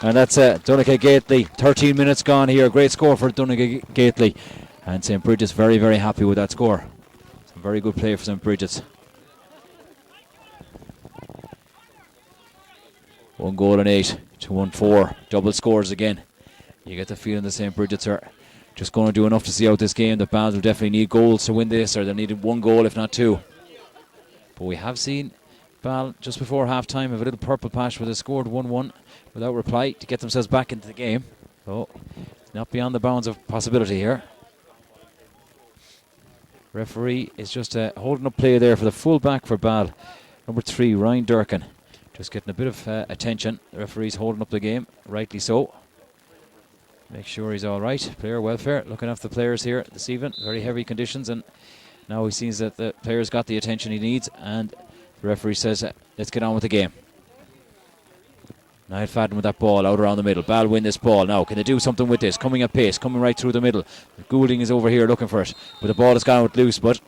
And that's Donegal Gately. 13 minutes gone here. Great score for Donegal Gately. And St. Brigids very, very happy with that score. Very good play for St. Brigids. 1 goal and 8 to 1-4. Double scores again. You get the feeling the St. Brigids are just going to do enough to see out this game. The Bals will definitely need goals to win this, or they'll need 1 goal if not 2. But we have seen Bal just before half time have a little purple patch where they scored 1-1 without reply to get themselves back into the game. So it's not beyond the bounds of possibility here. Referee is just holding up play there for the full back for Bal. Number 3, Ryan Durkin. Just getting a bit of attention. The referee's holding up the game, rightly so. Make sure he's all right. Player welfare, looking after the players here this evening. Very heavy conditions, and now he sees that the player's got the attention he needs, and the referee says, let's get on with the game. Niall Fadden with that ball out around the middle. Bal win this ball now. Can they do something with this? Coming at pace, coming right through the middle. Goulding is over here looking for it, but the ball has gone out loose, but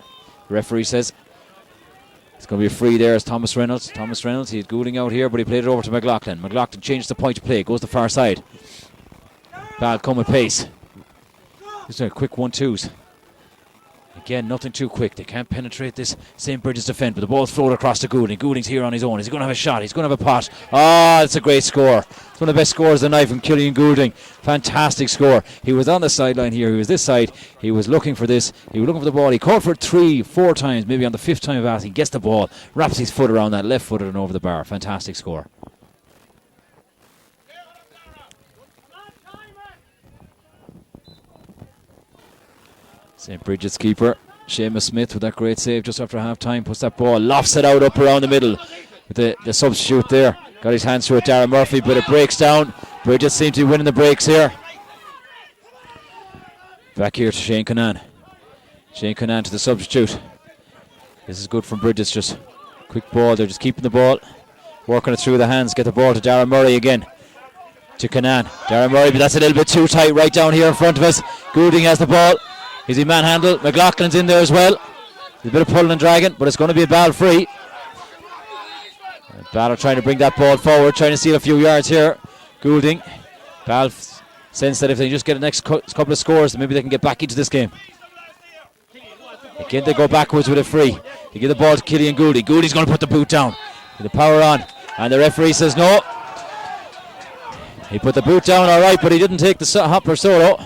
the referee says it's going to be a free there. It's Thomas Reynolds. He had Goulding out here, but he played it over to McLaughlin. McLaughlin changed the point of play, goes the far side. Bal come with pace. Just a quick 1-2s. Again, nothing too quick. They can't penetrate this St. Brigids defence, but the ball's floated across to Goulding. Goulding's here on his own. Is he going to have a shot? He's going to have a pot. Oh, it's a great score. It's one of the best scores of the night from Killian Goulding. Fantastic score. He was on the sideline here. He was this side. He was looking for this. He was looking for the ball. He called for it 3-4 times. Maybe on the 5th time of asking. He gets the ball. Wraps his foot around that. Left-footed and over the bar. Fantastic score. St. Brigids keeper Seamus Smith with that great save just after half time. Puts that ball, lofts it out up around the middle with the substitute there. Got his hands through it, Darren Murphy, but it breaks down. Brigids seem to be winning the breaks here. Back here to Shane Conan. Shane Conan to the substitute. This is good from Brigids, just quick ball. They're just keeping the ball, working it through the hands. Get the ball to Darren Murray again. To Conan. Darren Murray, but that's a little bit too tight right down here in front of us. Goulding has the ball. Is he manhandled? McLaughlin's in there as well. There's a bit of pulling and dragging, but it's going to be a ball free. Balla trying to bring that ball forward, trying to steal a few yards here. Goulding. Ball sense that if they just get the next couple of scores, maybe they can get back into this game. Again, they go backwards with a free. They give the ball to Killian Goulding. Goulding's going to put the boot down. With the power on. And the referee says no. He put the boot down all right, but he didn't take the hopper solo.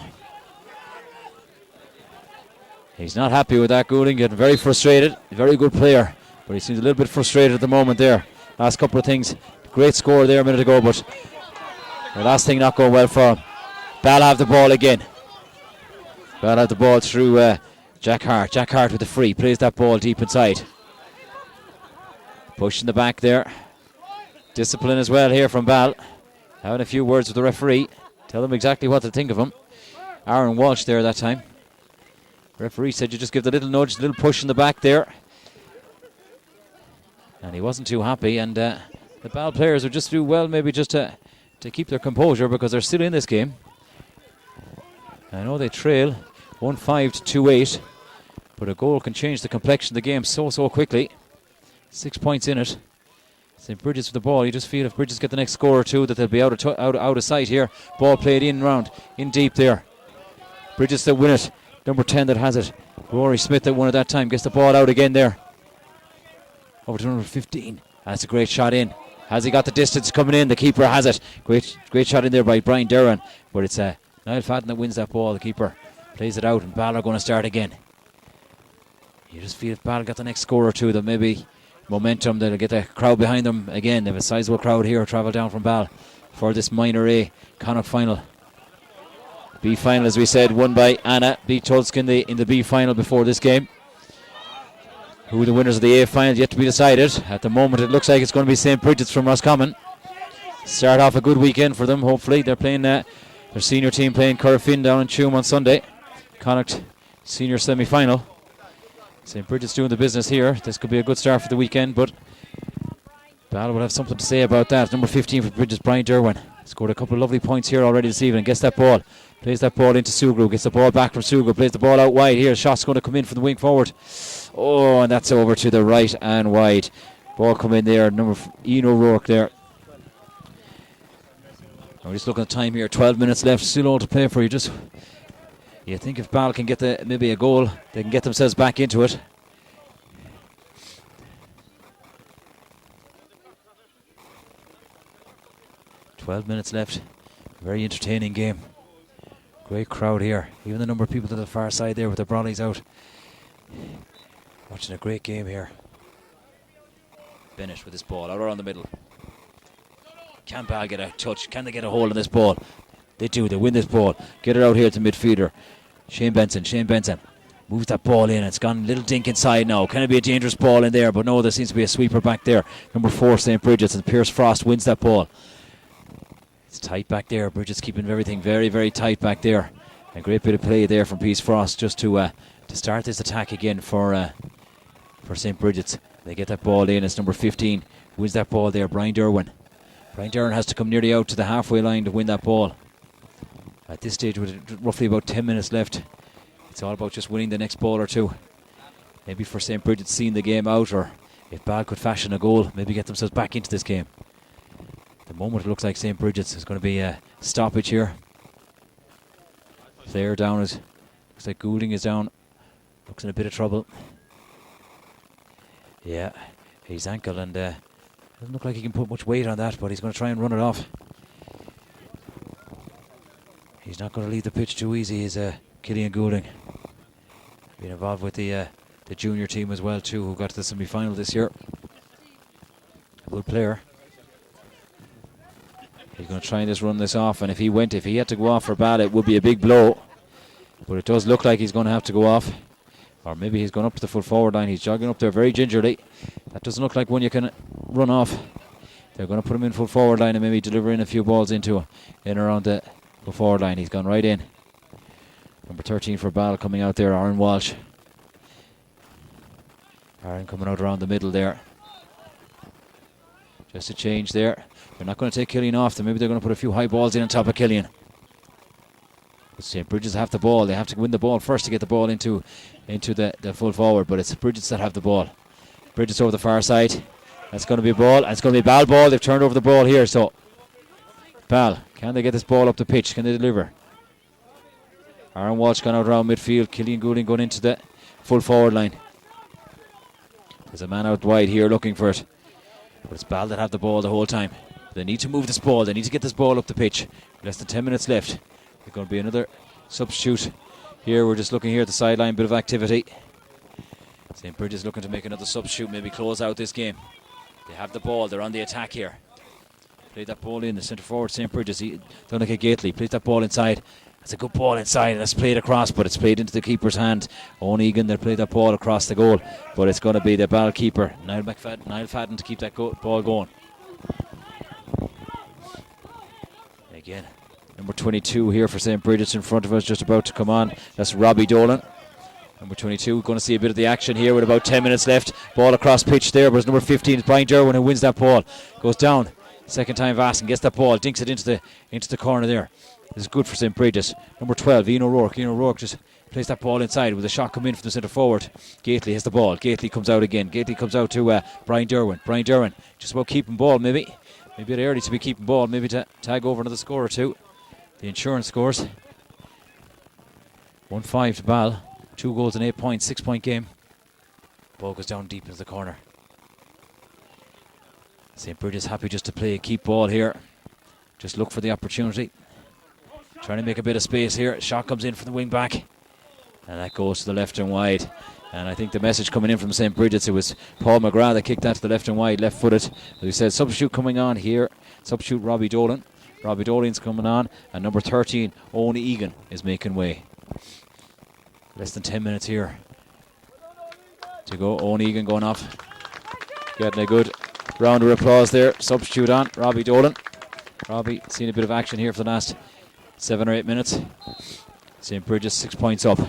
He's not happy with that, Goulding, getting very frustrated. Very good player, but he seems a little bit frustrated at the moment there. Last couple of things, great score there a minute ago, but the last thing not going well for him. Balla have the ball again. Balla have the ball through Jack Hart. Jack Hart with the free, plays that ball deep inside. Pushing the back there. Discipline as well here from Ball. Having a few words with the referee. Tell them exactly what to think of him. Aaron Walsh there that time. Referee said you just give the little nudge, the little push in the back there. And he wasn't too happy, and the Ball players would just do well maybe just to keep their composure because they're still in this game. I know they trail 1-5 to 2-8, but a goal can change the complexion of the game so quickly. 6 points in it. St. Brigids with the ball. You just feel if Brigids get the next score or two that they'll be out of sight here. Ball played in round, in deep there. Brigids that win it. Number 10 that has it. Rory Smith that won at that time. Gets the ball out again there. Over to number 15. That's a great shot in. Has he got the distance coming in? The keeper has it. Great shot in there by Brian Derwan. But it's Niall Fadden that wins that ball. The keeper plays it out and Balla are going to start again. You just feel if Balla got the next score or two, that maybe momentum, they'll get the crowd behind them again. They have a sizable crowd here travel down from Balla for this minor A Connacht final. B final, as we said, won by Anna. Beat Tulsk in the B final before this game. Who the winners of the A final yet to be decided. At the moment, it looks like it's going to be St. Brigids from Roscommon. Start off a good weekend for them, hopefully. They're playing their senior team playing Corofin down in Tuam on Sunday. Connacht senior semi-final. St. Brigids doing the business here. This could be a good start for the weekend, but Balla will have something to say about that. Number 15 for Brigids, Brian Derwan. Scored a couple of lovely points here already this evening. Gets that ball. Plays that ball into Sugru. Gets the ball back from Sugru. Plays the ball out wide here. Shot's going to come in from the wing forward. Oh, and that's over to the right and wide. Ball come in there. Number Ian O'Rourke there. We're just looking at time here. 12 minutes left. Still all to play for. You think if Ball can get maybe a goal, they can get themselves back into it. "12 minutes left. Very entertaining game. Great crowd here. Even the number of people to the far side there with their brollies out. Watching a great game here. Bennett with this ball out around the middle. Can Ball get a touch? Can they get a hold on this ball? They do. They win this ball. Get it out here to midfielder. Shane Benson moves that ball in. It's gone a little dink inside now. Can it be a dangerous ball in there? But no, there seems to be a sweeper back there. Number 4, St. Brigids, and Pierce Frost wins that ball. It's tight back there. Brigids keeping everything very, very tight back there. A great bit of play there from Pierce Frost just to start this attack again for St. Brigids. They get that ball in. It's number 15 wins that ball there. Brian Derwan. Brian Derwan has to come nearly out to the halfway line to win that ball. At this stage, with roughly about 10 minutes left, it's all about just winning the next ball or two. Maybe for St. Brigids seeing the game out, or if Ball could fashion a goal, maybe get themselves back into this game. At the moment, it looks like St. Brigids is going to be a stoppage here. Player down looks like Goulding is down Looks in a bit of trouble. Yeah, his ankle, and doesn't look like he can put much weight on that, but he's going to try and run it off. He's not going to leave the pitch too easy, is Killian Goulding. Been involved with the junior team as well too, who got to the semi-final this year. Good player. He's going to try and just run this off, and if he had to go off for Balla, it would be a big blow. But it does look like he's going to have to go off. Or maybe he's gone up to the full forward line. He's jogging up there very gingerly. That doesn't look like one you can run off. They're going to put him in full forward line and maybe deliver in a few balls into in around the full forward line. He's gone right in. Number 13 for Balla coming out there, Aaron Walsh. Aaron coming out around the middle there. Just a change there. They're not going to take Killian off. Then maybe they're going to put a few high balls in on top of Killian. St. Brigids have the ball. They have to win the ball first to get the ball into the full forward, but it's Brigids that have the ball. Brigids over the far side. That's going to be a ball, and it's going to be a Ball ball. They've turned over the ball here, so Ball, can they get this ball up the pitch? Can they deliver? Aaron Walsh gone out around midfield. Killian Goulding going into the full forward line. There's a man out wide here looking for it, but it's Ball that have the ball the whole time. They need to move this ball. They need to get this ball up the pitch. Less than 10 minutes left. There's going to be another substitute here. We're just looking here at the sideline, bit of activity. St. Brigids looking to make another substitute, maybe close out this game. They have the ball, they're on the attack here. Play that ball in, the centre forward St. Brigids, Donica Gately, plays that ball inside. That's a good ball inside, and it's played across, but it's played into the keeper's hand. Owen Egan, they'll play that ball across the goal, but it's going to be the Ball keeper, Niall Fadden, to keep that ball going. Again, number 22 here for St. Brigids in front of us, just about to come on. That's Robbie Dolan. Number 22, going to see a bit of the action here with about 10 minutes left. Ball across pitch there, but it's number 15, it's Brian Derwin who wins that ball. Goes down, second time Vassen gets that ball, dinks it into the corner there. This is good for St. Brigids. Number 12, Ian O'Rourke. Ian O'Rourke just plays that ball inside with a shot coming in from the centre forward. Gately has the ball. Gately comes out again. Gately comes out to Brian Derwin. Brian Derwin just about keeping ball maybe. Maybe a bit early to be keeping ball. Maybe to tag over another score or two. The insurance scores. 1-5 to Ball. 2 goals and 8 points. 6-point game. Ball goes down deep into the corner. St. Brigids happy just to play a keep ball here. Just look for the opportunity. Trying to make a bit of space here. Shot comes in from the wing back. And that goes to the left and wide. And I think the message coming in from St. Brigids, it was Paul McGrath that kicked that to the left and wide, left footed. As he said, substitute coming on here. Substitute Robbie Dolan. Robbie Dolan's coming on. And number 13, Owen Egan, is making way. Less than 10 minutes here to go. Owen Egan going off. Getting a good round of applause there. Substitute on, Robbie Dolan. Robbie seen a bit of action here for the last 7 or 8 minutes. St. Brigids 6 points up.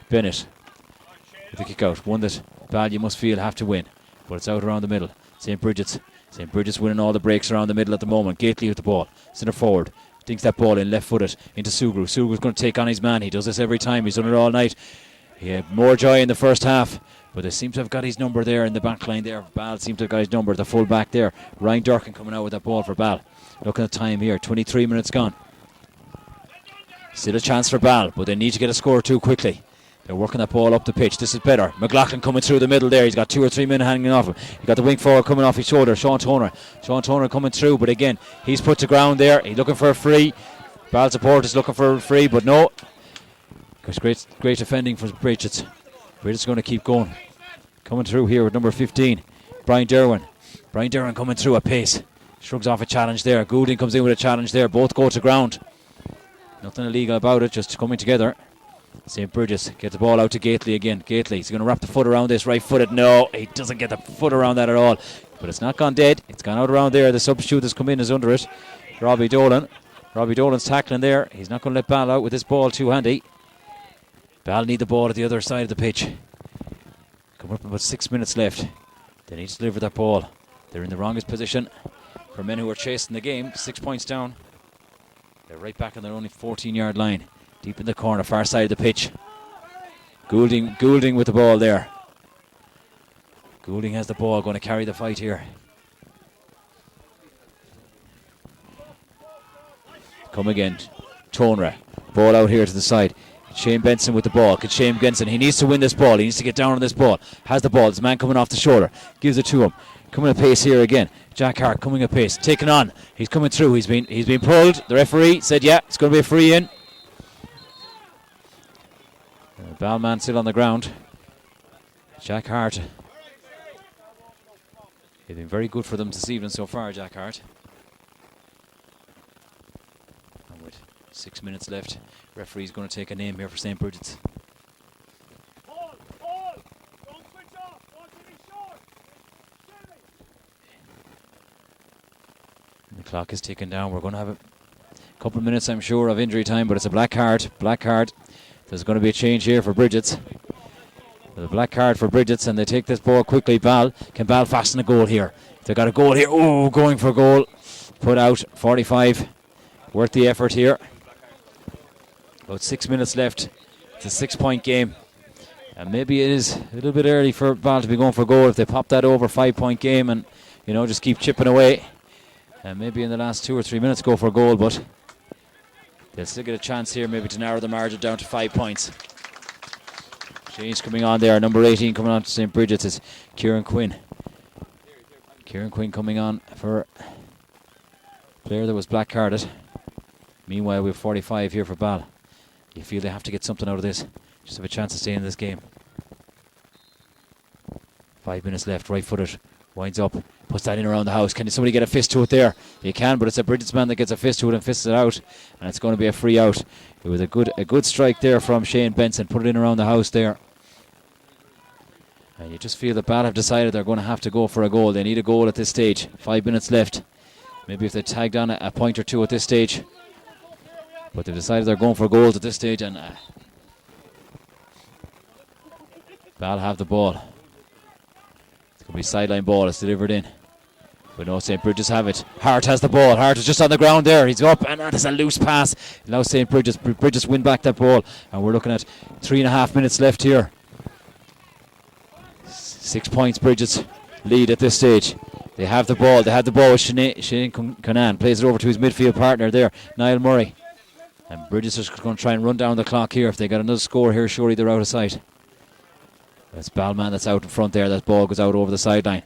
Bennett with the kick out. One that Ball you must feel have to win, but it's out around the middle. St. Brigids winning all the breaks around the middle at the moment. Gately with the ball. Centre forward. Dinks that ball in left footed into Sugru. Sugru's going to take on his man. He does this every time. He's done it all night. He had more joy in the first half, but they seem to have got his number there in the back line there. Ball seems to have got his number, the full back there. Ryan Durkin coming out with that ball for Ball. Looking at the time here, 23 minutes gone. Still a chance for Ball, but they need to get a score too quickly. They're working that ball up the pitch. This is better. McLaughlin coming through the middle there. He's got 2 or 3 men hanging off him. He's got the wing forward coming off his shoulder. Sean Toner coming through, but again, he's put to ground there. He's looking for a free. Ball support is looking for a free, but no. Because great defending for Brigids. Brigids going to keep going. Coming through here with number 15, Brian Derwin. Brian Derwin coming through at pace. Shrugs off a challenge there. Goulding comes in with a challenge there. Both go to ground. Nothing illegal about it, just coming together. St. Brigids gets the ball out to Gately again. Gately's going to wrap the foot around this, right footed. No, he doesn't get the foot around that at all. But it's not gone dead. It's gone out around there. The substitute that's come in is under it. Robbie Dolan. Robbie Dolan's tackling there. He's not going to let Ball out with this ball too handy. Ball need the ball at the other side of the pitch. Coming up about 6 minutes left. They need to deliver that ball. They're in the wrongest position for men who are chasing the game. 6 points down. They're right back on their only 14-yard line. Deep in the corner, far side of the pitch. Goulding with the ball there. Goulding has the ball, going to carry the fight here. Come again. Tonra. Ball out here to the side. Shane Benson with the ball. Can Shane Benson, he needs to win this ball. He needs to get down on this ball. Has the ball. This man coming off the shoulder. Gives it to him. Coming at pace here again. Jack Hart coming at pace. Taking on. He's coming through. He's been pulled. The referee said, yeah, it's going to be a free in. Ballman still on the ground. Jack Hart. He's been very good for them this evening so far, Jack Hart. And with 6 minutes left, referee's going to take a name here for St. Brigids. Don't switch off. Want to be short. The clock is ticking down. We're going to have a couple of minutes, I'm sure, of injury time, but it's a black card. Black card. There's going to be a change here for Brigids. The black card for Brigids, and they take this ball quickly. Ball. Can Ball fasten a goal here? They got a goal here. Oh, going for a goal. Put out. 45. Worth the effort here. About 6 minutes left. It's a 6-point game. And maybe it is a little bit early for Ball to be going for a goal. If they pop that over, 5-point game and, you know, just keep chipping away. And maybe in the last 2 or 3 minutes go for a goal, but they'll still get a chance here maybe to narrow the margin down to 5 points. Change coming on there. Number 18 coming on to St. Brigids is Kieran Quinn. Kieran Quinn coming on for player that was black carded. Meanwhile, we have 45 here for Ball. You feel they have to get something out of this. Just have a chance to stay in this game. 5 minutes left. Right footed. Winds up. Puts that in around the house. Can somebody get a fist to it there? You can, but it's a Brigids man that gets a fist to it and fists it out. And it's going to be a free out. It was a good strike there from Shane Benson. Put it in around the house there. And you just feel that Ball have decided they're going to have to go for a goal. They need a goal at this stage. 5 minutes left. Maybe if they tagged on a point or two at this stage. But they've decided they're going for goals at this stage. And Ball have the ball. It's going to be sideline ball. It's delivered in. But no, St. Brigids have it. Hart has the ball. Hart is just on the ground there. He's up, and that is a loose pass. Now St. Brigids win back that ball. And we're looking at 3.5 minutes left here. 6 points Brigids lead at this stage. They have the ball. They have the ball with Shane Conan. Plays it over to his midfield partner there, Niall Murray. And Brigids is going to try and run down the clock here. If they get another score here, surely they're out of sight. That's Ballman that's out in front there. That ball goes out over the sideline.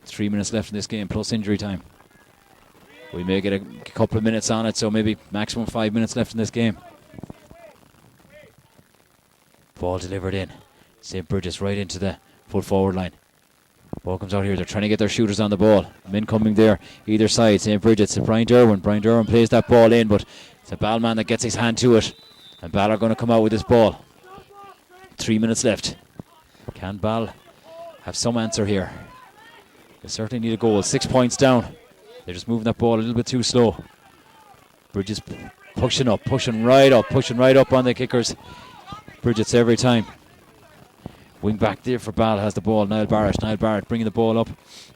3 minutes left in this game, plus injury time. We may get a couple of minutes on it, so maybe maximum 5 minutes left in this game. Ball delivered in. St. Brigids right into the full forward line. Ball comes out here. They're trying to get their shooters on the ball. Men coming there either side. St. Brigids to Brian Derwin. Brian Derwin plays that ball in, but it's a Ballman that gets his hand to it. And Ball are going to come out with this ball. 3 minutes left. Can Ball have some answer here? They certainly need a goal. 6 points down. They're just moving that ball a little bit too slow. Brigids pushing right up on the kickers. Brigids every time. Wing back there for Ball has the ball. Niall Barrett bringing the ball up.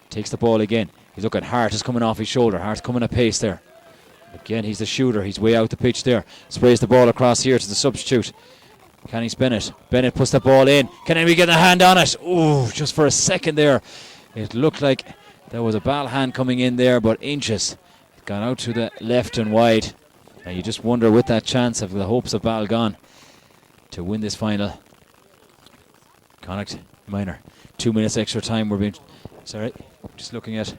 Takes the ball again. He's looking. Hart is coming off his shoulder. Hart's coming at pace there. Again, he's the shooter. He's way out the pitch there. Sprays the ball across here to the substitute. Kenny Bennett. Bennett puts the ball in. Can anybody get a hand on it? Ooh, just for a second there. It looked like there was a Ball hand coming in there, but inches. Gone out to the left and wide. And you just wonder with that chance of the hopes of Ball gone to win this final. Connacht minor. 2 minutes extra time. Just looking at.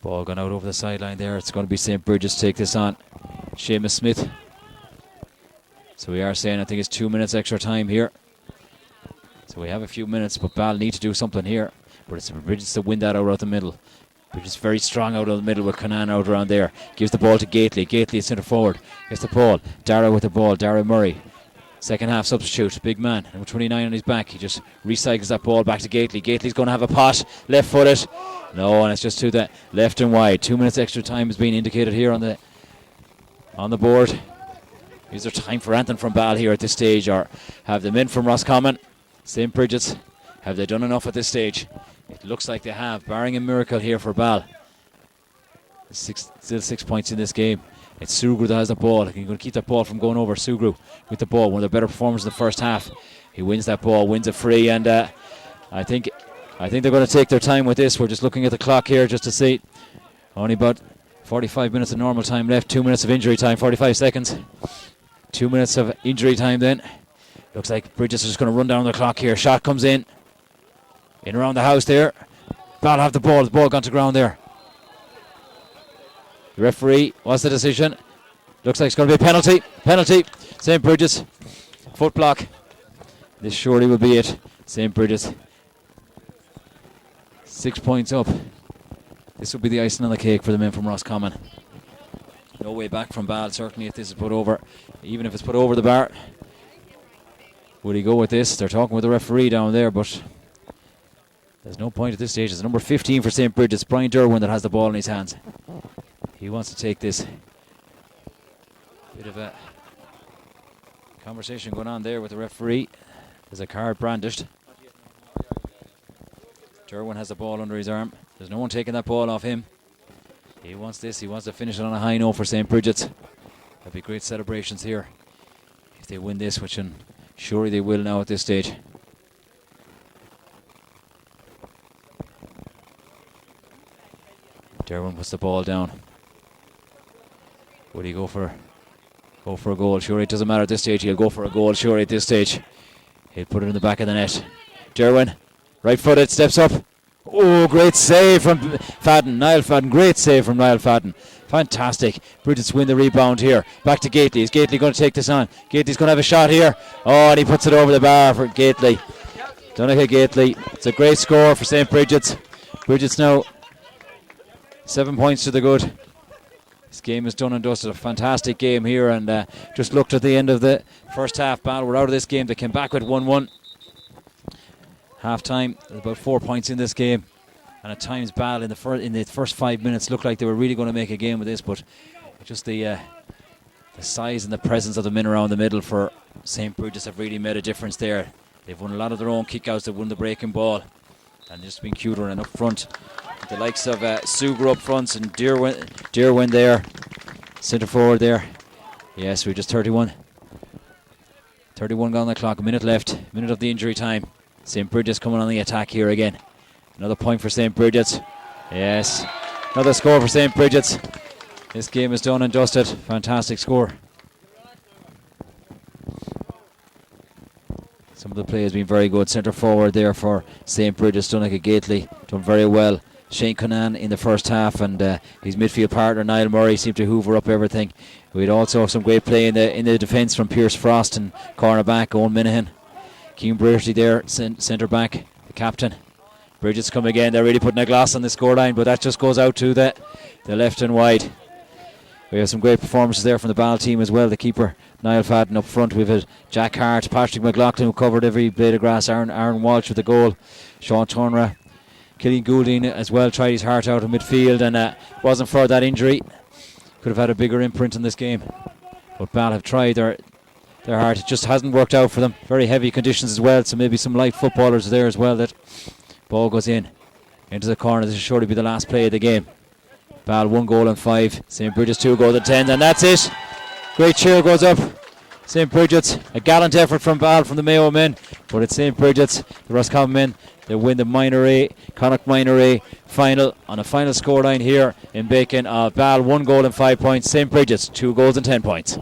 Ball gone out over the sideline there. It's going to be St. Brigids take this on. Seamus Smith. So we are saying I think it's 2 minutes extra time here. So we have a few minutes, but Ball need to do something here. But it's Brigids to win that out the middle. Brigids very strong out of the middle with Conan out around there. Gives the ball to Gately. Gately is centre forward. Gets the ball. Dara with the ball. Dara Murray. Second half substitute. Big man. Number 29 on his back. He just recycles that ball back to Gately. Gately's going to have a pot. Left footed. No, and it's just to the left and wide. 2 minutes extra time is being indicated here on the board. Is there time for anything from Ball here at this stage, or have the men from Roscommon, St. Brigids, have they done enough at this stage? It looks like they have, barring a miracle here for Ball. Still 6 points in this game. It's Sugru that has the ball. He's going to keep that ball from going over. Sugru with the ball, one of the better performers in the first half. He wins that ball, wins it free, and I think they're going to take their time with this. We're just looking at the clock here just to see. Only about 45 minutes of normal time left, 2 minutes of injury time, 45 seconds. 2 minutes of injury time then. Looks like Brigids is just going to run down the clock here. Shot comes in around the house there. Balla have the ball gone to ground there. The referee, what's the decision? Looks like it's going to be a penalty. St. Brigids, foot block. This surely will be it. St. Brigids, 6 points up. This will be the icing on the cake for the men from Roscommon. No way back from Ball, certainly, if this is put over. Even if it's put over the bar. Would he go with this? They're talking with the referee down there, but there's no point at this stage. It's number 15 for St. Brigids, Brian Derwin, that has the ball in his hands. He wants to take this. Bit of a conversation going on there with the referee. There's a card brandished. Derwin has the ball under his arm. There's no one taking that ball off him. He wants this. He wants to finish it on a high note for St. Brigids. There'll be great celebrations here if they win this, which surely they will now at this stage. Derwin puts the ball down. Would he go for a goal? Surely it doesn't matter at this stage. He'll go for a goal surely at this stage. He'll put it in the back of the net. Derwin, right footed, steps up. Oh, great save from Niall Fadden. Great save from Niall Fadden. Fantastic. Brigids win the rebound here. Back to Gately. Is Gately going to take this on? Gately's going to have a shot here. Oh, and he puts it over the bar for Gately. Donaghy Gately. It's a great score for St. Brigids. Brigids now 7 points to the good. This game is done and dusted. A fantastic game here, and just looked at the end of the first half. Ball were out of this game. They came back with 1-1. Half time, about 4 points in this game, and at times Ball in the first 5 minutes looked like they were really going to make a game with this, but just the size and the presence of the men around the middle for St. Brigids have really made a difference there. They've won a lot of their own kickouts. They've won the breaking ball, and just been cuter. And up front, the likes of Sugar up front and Derwin there, centre forward there. Yes, we're just 31 gone on the clock. A minute left. Minute of the injury time. St. Brigids coming on the attack here again. Another point for St. Brigids. Yes, another score for St. Brigids. This game is done and dusted. Fantastic score. Some of the play has been very good. Centre forward there for St. Brigids, Donaghy Gately, done very well. Shane Conan in the first half, and his midfield partner Niall Murray seemed to hoover up everything. We had also some great play in the defence from Pierce Frost and cornerback Owen Minahan. Keane Brearty there, centre back, the captain. Brigids come again. They're really putting a gloss on the scoreline, but that just goes out to the left and wide. We have some great performances there from the Ball team as well. The keeper, Niall Fadden, up front. We've had Jack Hart, Patrick McLaughlin, who covered every blade of grass. Aaron Walsh with the goal. Sean Turner, Killian Goulding as well, tried his heart out in midfield, and wasn't for that injury. Could have had a bigger imprint in this game. But Ball have tried their heart. It just hasn't worked out for them. Very heavy conditions as well, so maybe some light footballers there as well. That ball goes into the corner. This will surely be the last play of the game. Ball 1 goal and 5. St. Brigids 2 goals and 10, and that's it. Great cheer goes up. St. Brigids, a gallant effort from Ball, from the Mayo men, but it's St. Brigids, the Roscommon men. They win the Minor A, Connacht Minor A final on a final scoreline here in Bacon. Ball 1 goal and 5 points. St. Brigids 2 goals and 10 points.